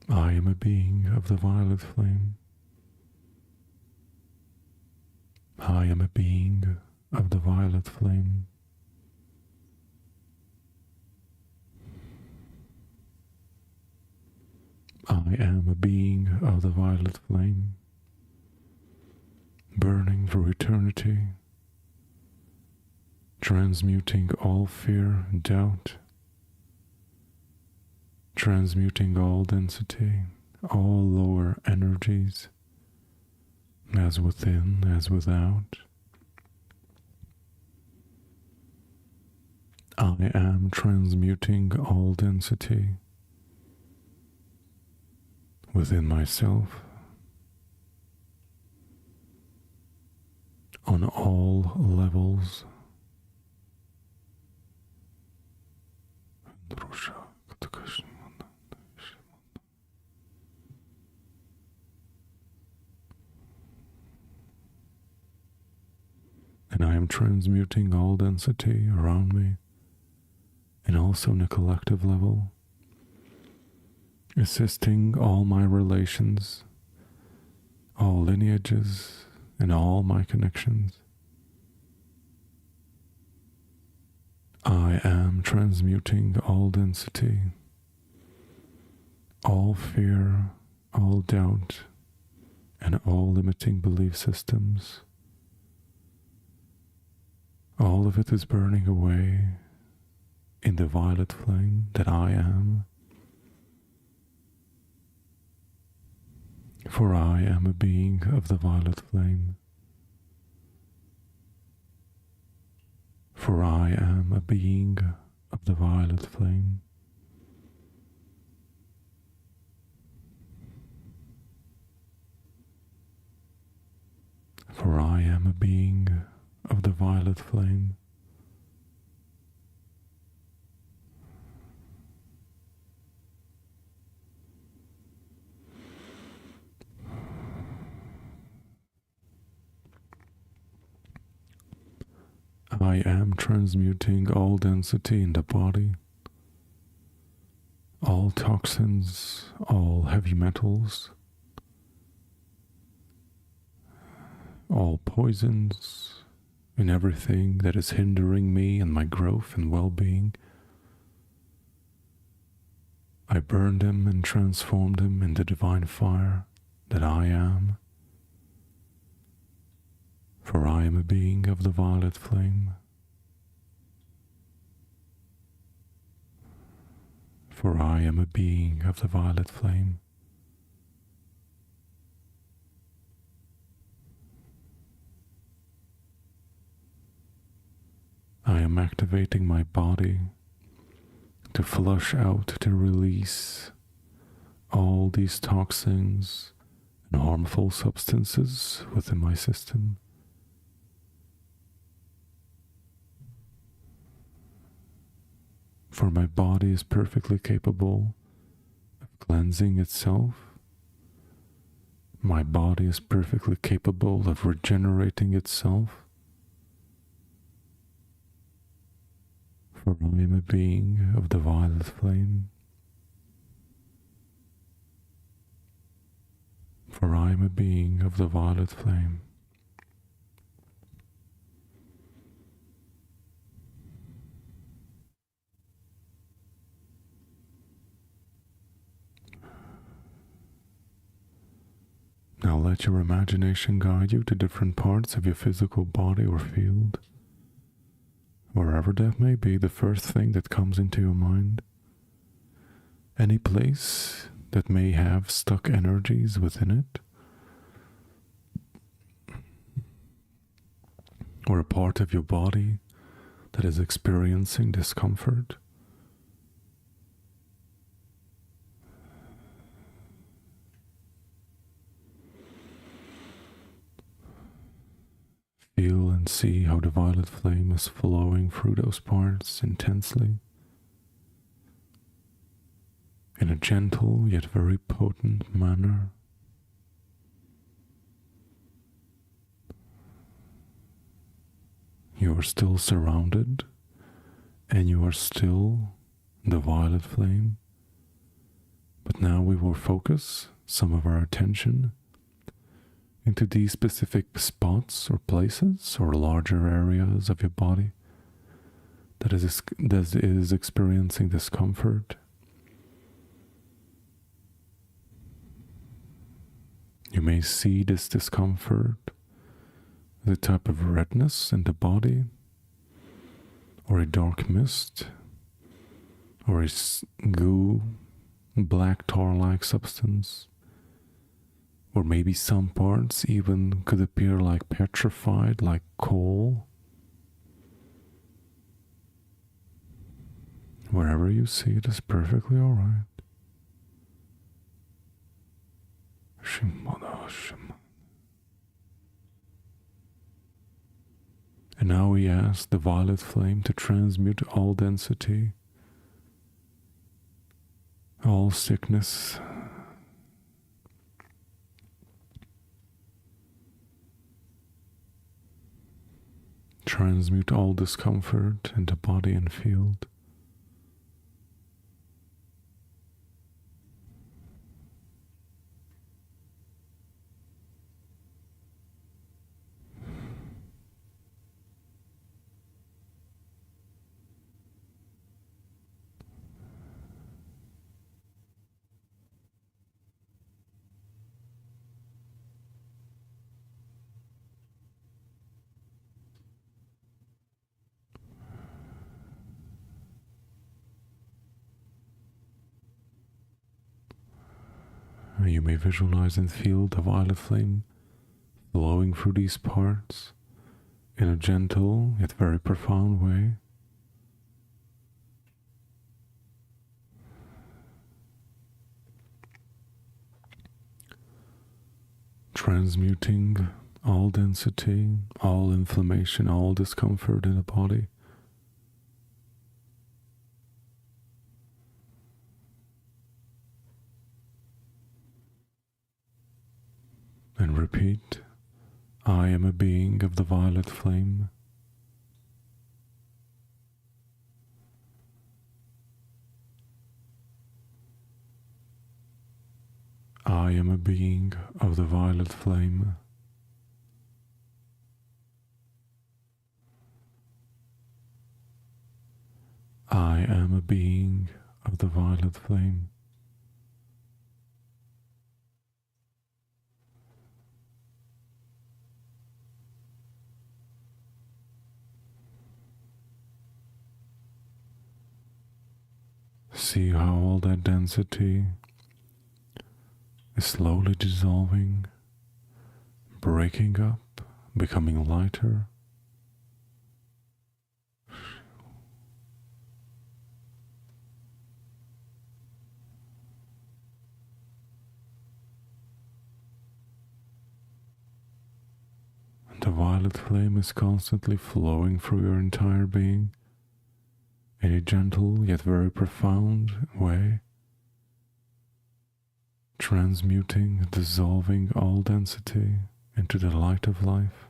I am a being of the violet flame. I am a being of the violet flame. I am a being of the violet flame, burning through eternity, transmuting all fear and doubt, transmuting all density, all lower energies, as within, as without. I am transmuting all density within myself, on all levels. And I am transmuting all density around me, and also on a collective level, assisting all my relations, all lineages, and all my connections. I am transmuting all density, all fear, all doubt, and all limiting belief systems. All of it is burning away in the violet flame that I am. For I am a being of the violet flame. For I am a being of the violet flame. For I am a being of the violet flame. I am transmuting all density in the body, all toxins, all heavy metals, all poisons, and everything that is hindering me and my growth and well-being. I burn them and transform them into divine fire that I am. For I am a being of the violet flame. For I am a being of the violet flame. I am activating my body to flush out, to release all these toxins and harmful substances within my system. For my body is perfectly capable of cleansing itself. My body is perfectly capable of regenerating itself. For I am a being of the violet flame. For I am a being of the violet flame. Now let your imagination guide you to different parts of your physical body or field. Wherever that may be, the first thing that comes into your mind. Any place that may have stuck energies within it. Or a part of your body that is experiencing discomfort. Feel and see how the violet flame is flowing through those parts intensely, in a gentle yet very potent manner. You are still surrounded, and you are still the violet flame, but now we will focus some of our attention into these specific spots or places or larger areas of your body that is experiencing discomfort. You may see this discomfort as a type of redness in the body, or a dark mist, or a goo, black tar-like substance. Or maybe some parts even could appear like petrified, like coal. Wherever you see it is perfectly all right. And now we ask the violet flame to transmute all density, all sickness, transmute all discomfort into body and field. You may visualize and feel the violet flame flowing through these parts in a gentle yet very profound way. transmuting all density, all inflammation, all discomfort in the body. And repeat, I am a being of the violet flame. I am a being of the violet flame. I am a being of the violet flame. See how all that density is slowly dissolving, breaking up, becoming lighter. And the violet flame is constantly flowing through your entire being in a gentle yet very profound way, transmuting, dissolving all density into the light of life.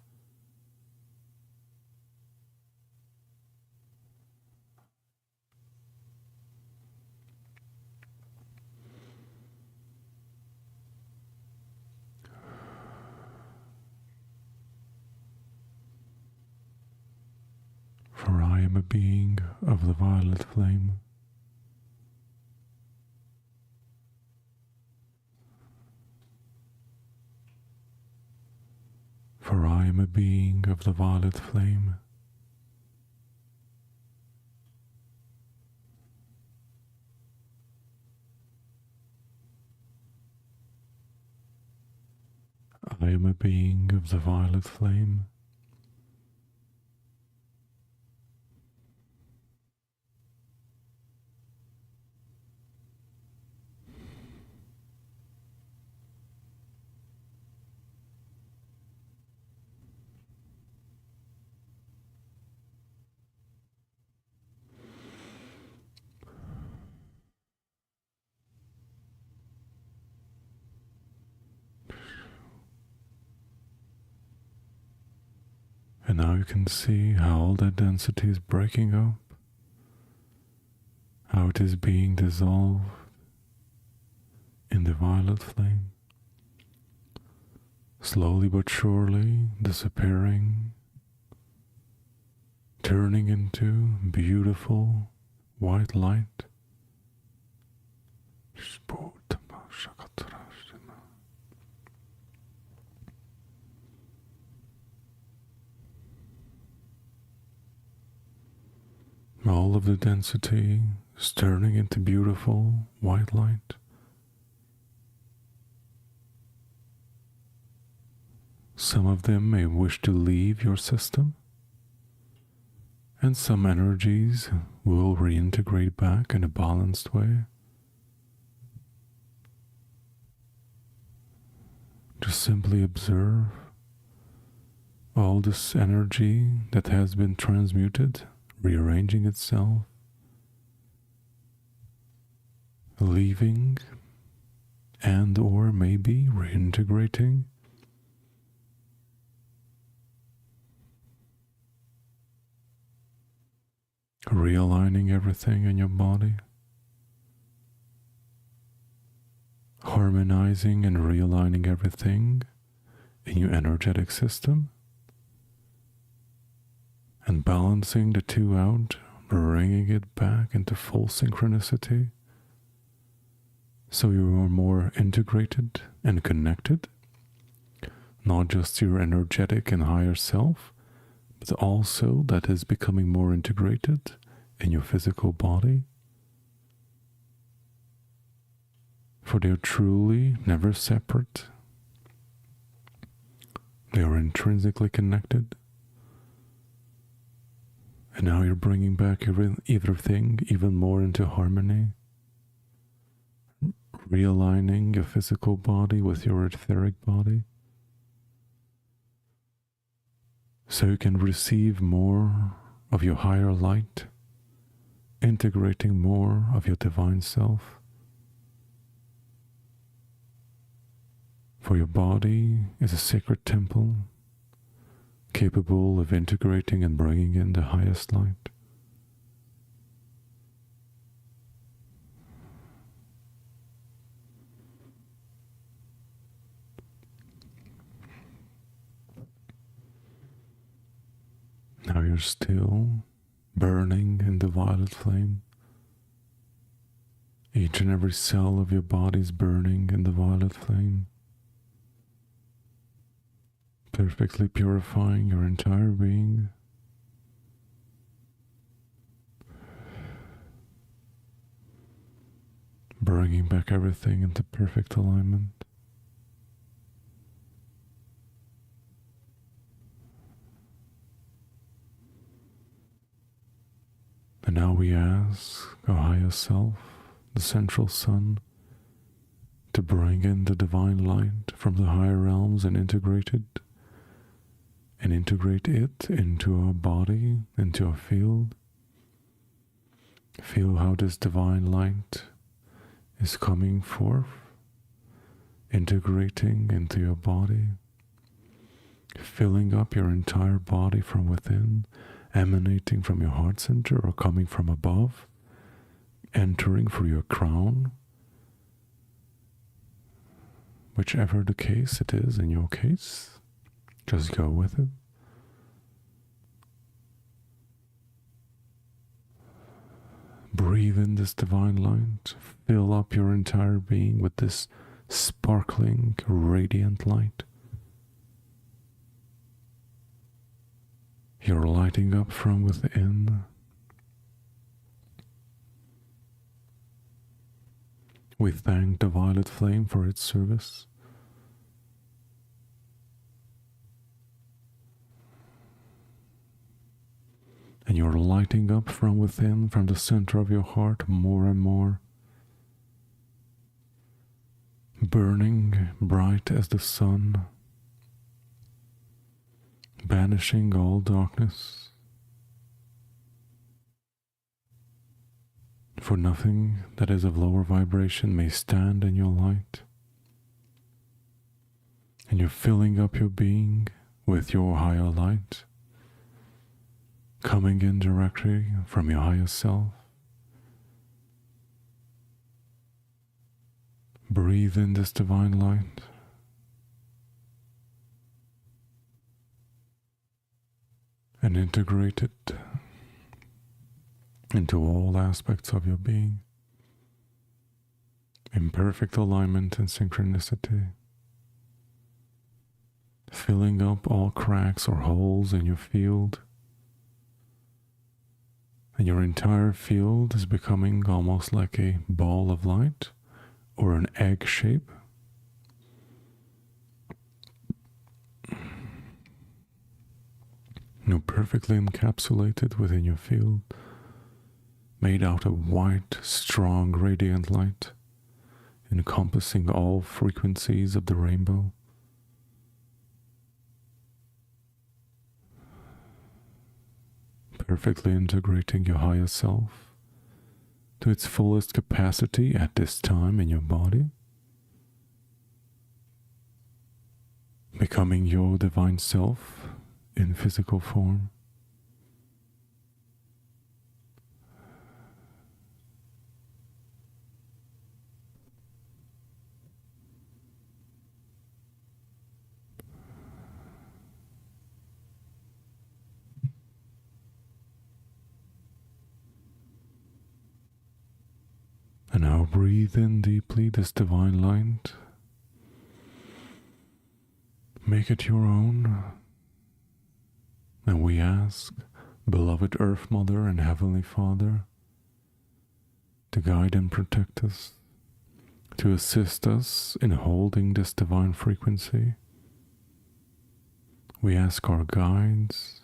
For I am a being of the violet flame. For I am a being of the violet flame. I am a being of the violet flame. And now you can see how all that density is breaking up, how it is being dissolved in the violet flame, slowly but surely disappearing, turning into beautiful white light. All of the density is turning into beautiful white light. Some of them may wish to leave your system, and some energies will reintegrate back in a balanced way. Just simply observe all this energy that has been transmuted, rearranging itself, leaving, and or maybe reintegrating. Realigning everything in your body, harmonizing and realigning everything in your energetic system, and balancing the two out, bringing it back into full synchronicity, so you are more integrated and connected, not just your energetic and higher self, but also that is becoming more integrated in your physical body. For they are truly never separate. They are intrinsically connected. And now you're bringing back everything even more into harmony, realigning your physical body with your etheric body, so you can receive more of your higher light, integrating more of your divine self. For your body is a sacred temple, capable of integrating and bringing in the highest light. Now you're still burning in the violet flame. Each and every cell of your body is burning in the violet flame, perfectly purifying your entire being. Bringing back everything into perfect alignment. And now we ask our higher self, the central sun, to bring in the divine light from the higher realms and integrate it into our body, into our field. Feel how this divine light is coming forth, integrating into your body, filling up your entire body from within, emanating from your heart center or coming from above, entering through your crown, whichever the case it is in your case, just go with it. Breathe in this divine light, fill up your entire being with this sparkling, radiant light. You're lighting up from within. We thank the violet flame for its service. And you're lighting up from within, from the center of your heart, more and more. Burning bright as the sun. Banishing all darkness. For nothing that is of lower vibration may stand in your light. And you're filling up your being with your higher light, coming in directly from your higher self. Breathe in this divine light. And integrate it into all aspects of your being, in perfect alignment and synchronicity, filling up all cracks or holes in your field, and your entire field is becoming almost like a ball of light or an egg shape. You're perfectly encapsulated within your field, made out of white, strong, radiant light, encompassing all frequencies of the rainbow. Perfectly integrating your higher self to its fullest capacity at this time in your body, becoming your divine self in physical form. And now breathe in deeply this divine light. Make it your own. And we ask, beloved Earth Mother and Heavenly Father, to guide and protect us, to assist us in holding this divine frequency. We ask our guides,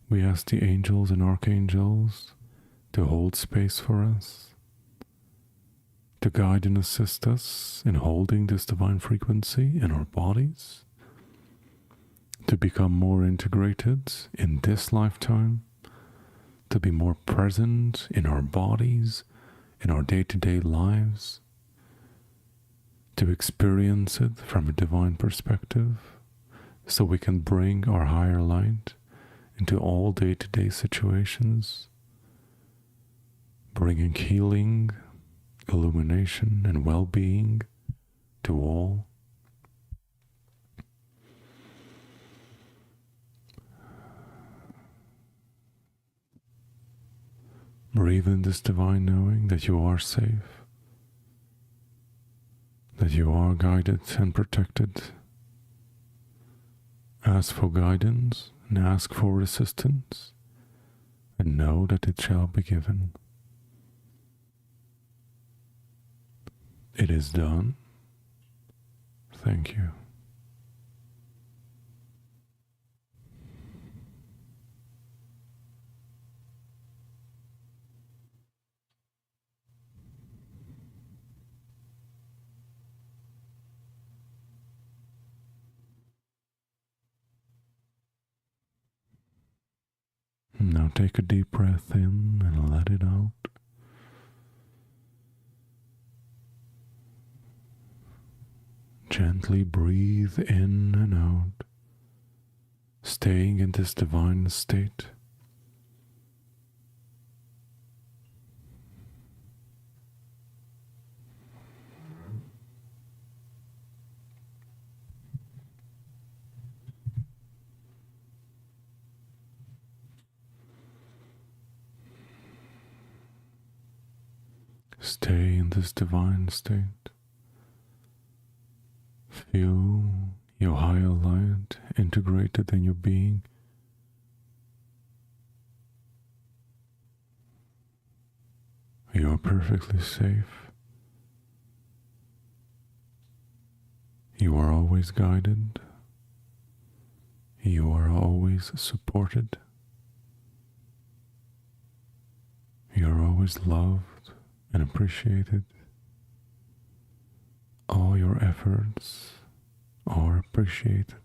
we ask the angels and archangels to hold space for us, to guide and assist us in holding this divine frequency in our bodies, to become more integrated in this lifetime, to be more present in our bodies, in our day-to-day lives, to experience it from a divine perspective, so we can bring our higher light into all day-to-day situations, bringing healing, illumination, and well-being to all. Breathe in this divine knowing that you are safe, that you are guided and protected. Ask for guidance and ask for assistance, and know that it shall be given. It is done. Thank you. Now take a deep breath in and let it out. Gently breathe in and out, staying in this divine state. Stay in this divine state. Feel your higher light integrated in your being. You are perfectly safe. You are always guided. You are always supported. You are always loved and appreciated. All your efforts are appreciated.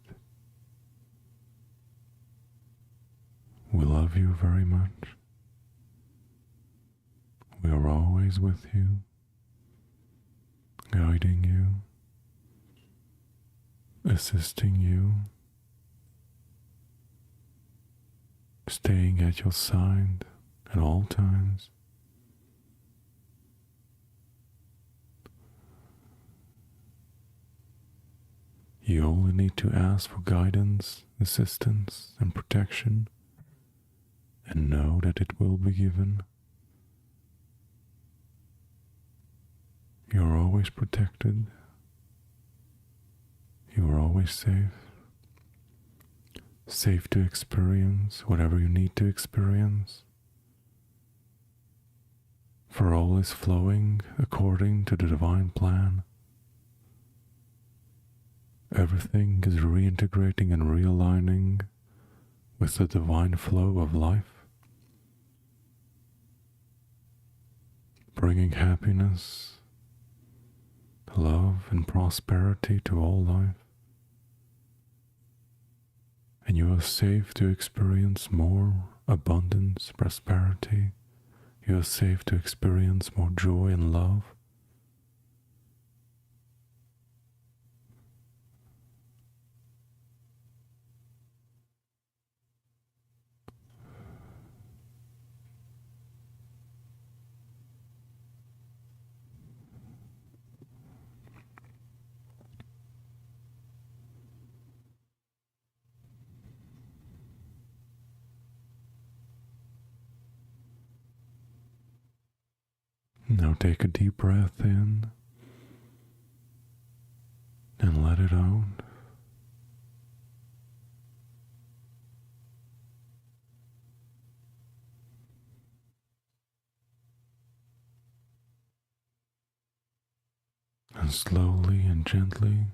We love you very much. We are always with you, guiding you, assisting you, staying at your side at all times. You only need to ask for guidance, assistance, and protection, and know that it will be given. You are always protected. You are always safe. Safe to experience whatever you need to experience. For all is flowing according to the divine plan. Everything is reintegrating and realigning with the divine flow of life, bringing happiness, love, and prosperity to all life. And you are safe to experience more abundance, prosperity. You are safe to experience more joy and love. Now take a deep breath in and let it out. And slowly and gently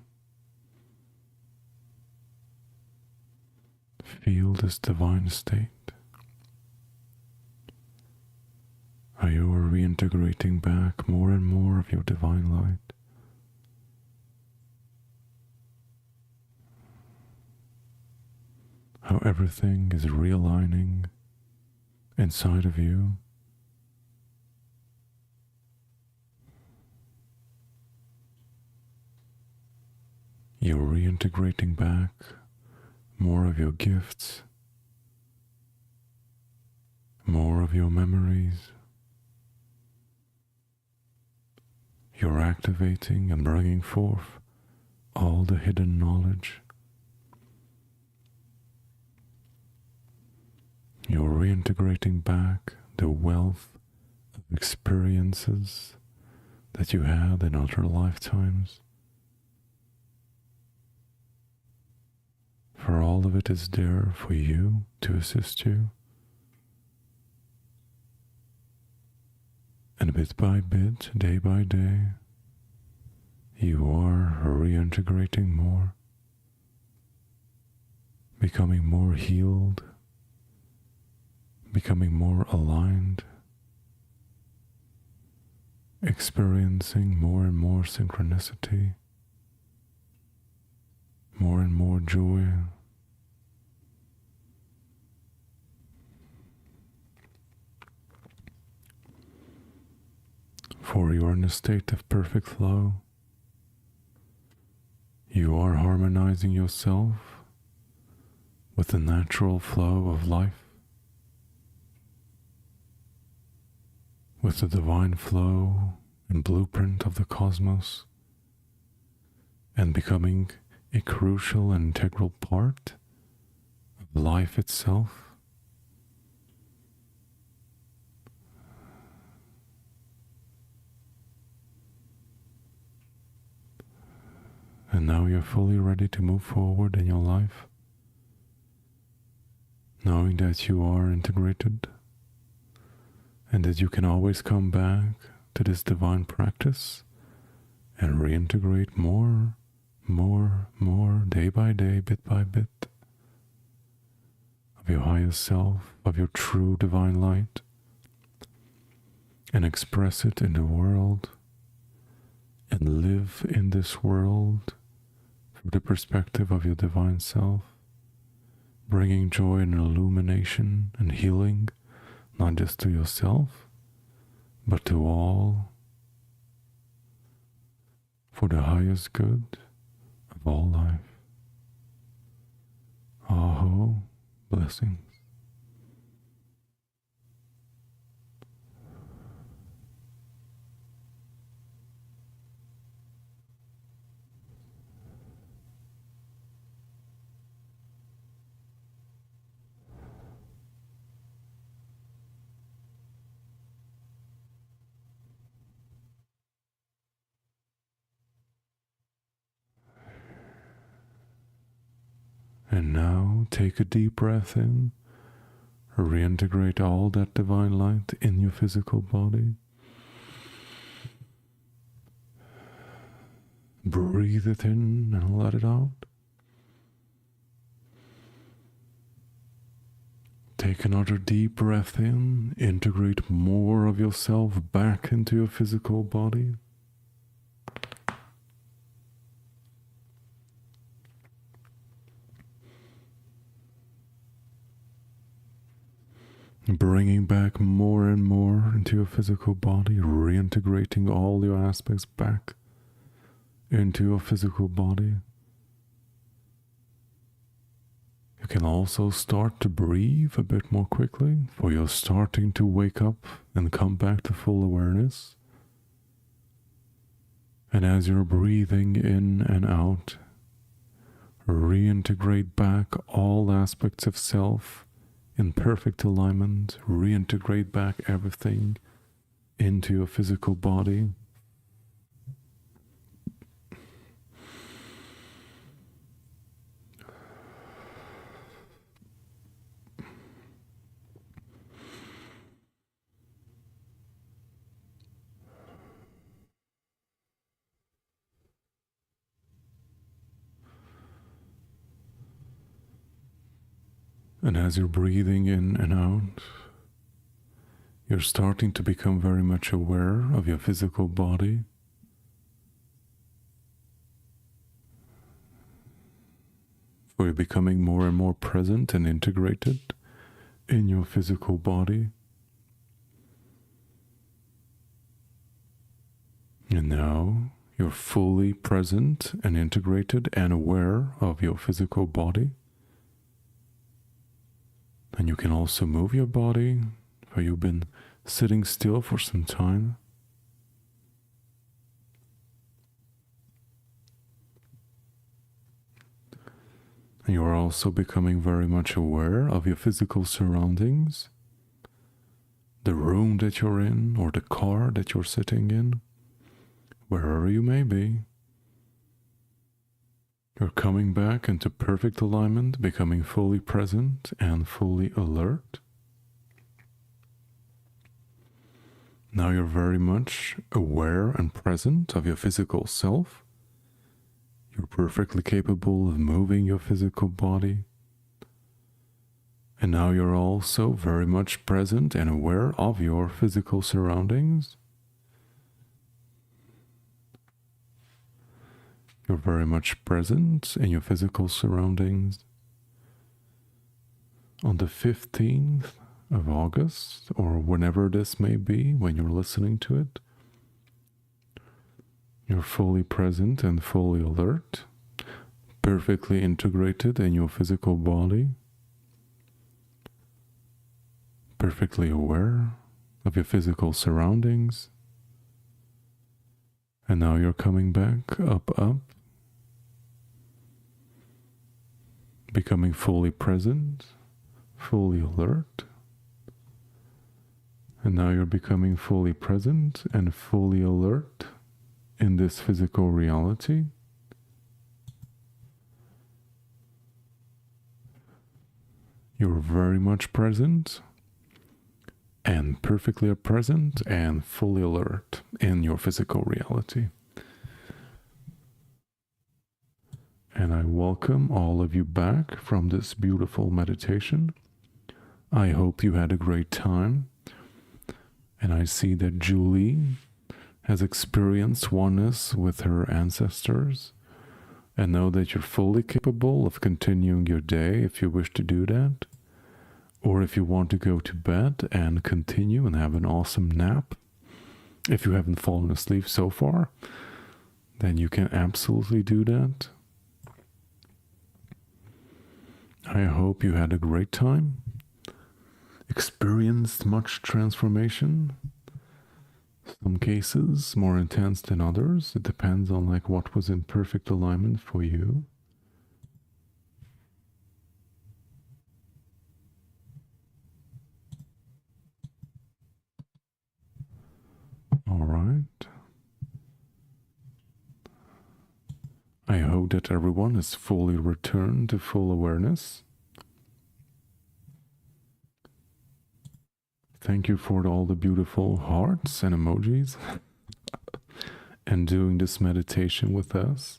feel this divine state. How you are reintegrating back more and more of your divine light. everything is realigning inside of you. You're reintegrating back more of your gifts, more of your memories. You're activating and bringing forth all the hidden knowledge. You're reintegrating back the wealth of experiences that you had in other lifetimes. For all of it is there for you to assist you. And bit by bit, day by day, you are reintegrating more, becoming more healed, becoming more aligned, experiencing more and more synchronicity, more and more joy. For you are in a state of perfect flow. You are harmonizing yourself with the natural flow of life, with the divine flow and blueprint of the cosmos, and becoming a crucial and integral part of life itself. And now you're fully ready to move forward in your life, knowing that you are integrated and that you can always come back to this divine practice and reintegrate more, day by day, bit by bit, of your highest self, of your true divine light, and express it in the world and live in this world from the perspective of your divine self, bringing joy and illumination and healing, not just to yourself, but to all, for the highest good of all life. Aho, blessings. And now take a deep breath in, reintegrate all that divine light in your physical body. Breathe it in and let it out. Take another deep breath in, integrate more of yourself back into your physical body. Bringing back more and more into your physical body, reintegrating all your aspects back into your physical body. You can also start to breathe a bit more quickly, for you're starting to wake up and come back to full awareness. And as you're breathing in and out, reintegrate back all aspects of self in perfect alignment, reintegrate back everything into your physical body. And as you're breathing in and out, you're starting to become very much aware of your physical body. where you're becoming more and more present and integrated in your physical body. And now you're fully present and integrated and aware of your physical body. And you can also move your body, for you've been sitting still for some time. And you are also becoming very much aware of your physical surroundings, the room that you're in or the car that you're sitting in, wherever you may be. You're coming back into perfect alignment, becoming fully present and fully alert. Now you're very much aware and present of your physical self. You're perfectly capable of moving your physical body. And now you're also very much present and aware of your physical surroundings. You're very much present in your physical surroundings. On the 15th of August, or whenever this may be when you're listening to it, you're fully present and fully alert, perfectly integrated in your physical body, perfectly aware of your physical surroundings. And now you're coming back up, becoming fully present, fully alert. And now you're becoming fully present and fully alert in this physical reality. You're very much present and perfectly present and fully alert in your physical reality. And I welcome all of you back from this beautiful meditation. I hope you had a great time. And I see that Julie has experienced oneness with her ancestors, and know that you're fully capable of continuing your day if you wish to do that, or if you want to go to bed and continue and have an awesome nap. If you haven't fallen asleep so far, then you can absolutely do that. I hope you had a great time, experienced much transformation. Some cases more intense than others. It depends on what was in perfect alignment for you. All right. I hope that everyone is fully returned to full awareness. Thank you for all the beautiful hearts and emojis and doing this meditation with us.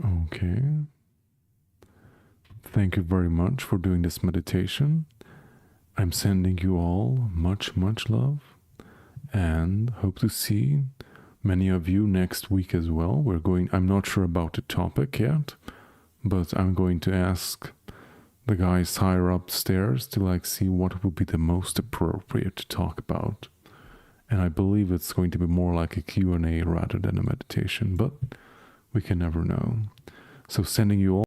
Okay. Thank you very much for doing this meditation. I'm sending you all much, much love and hope to see many of you next week as well. I'm not sure about the topic yet, but I'm going to ask the guys higher upstairs to see what would be the most appropriate to talk about. And I believe it's going to be more like a Q&A rather than a meditation, but we can never know. So sending you all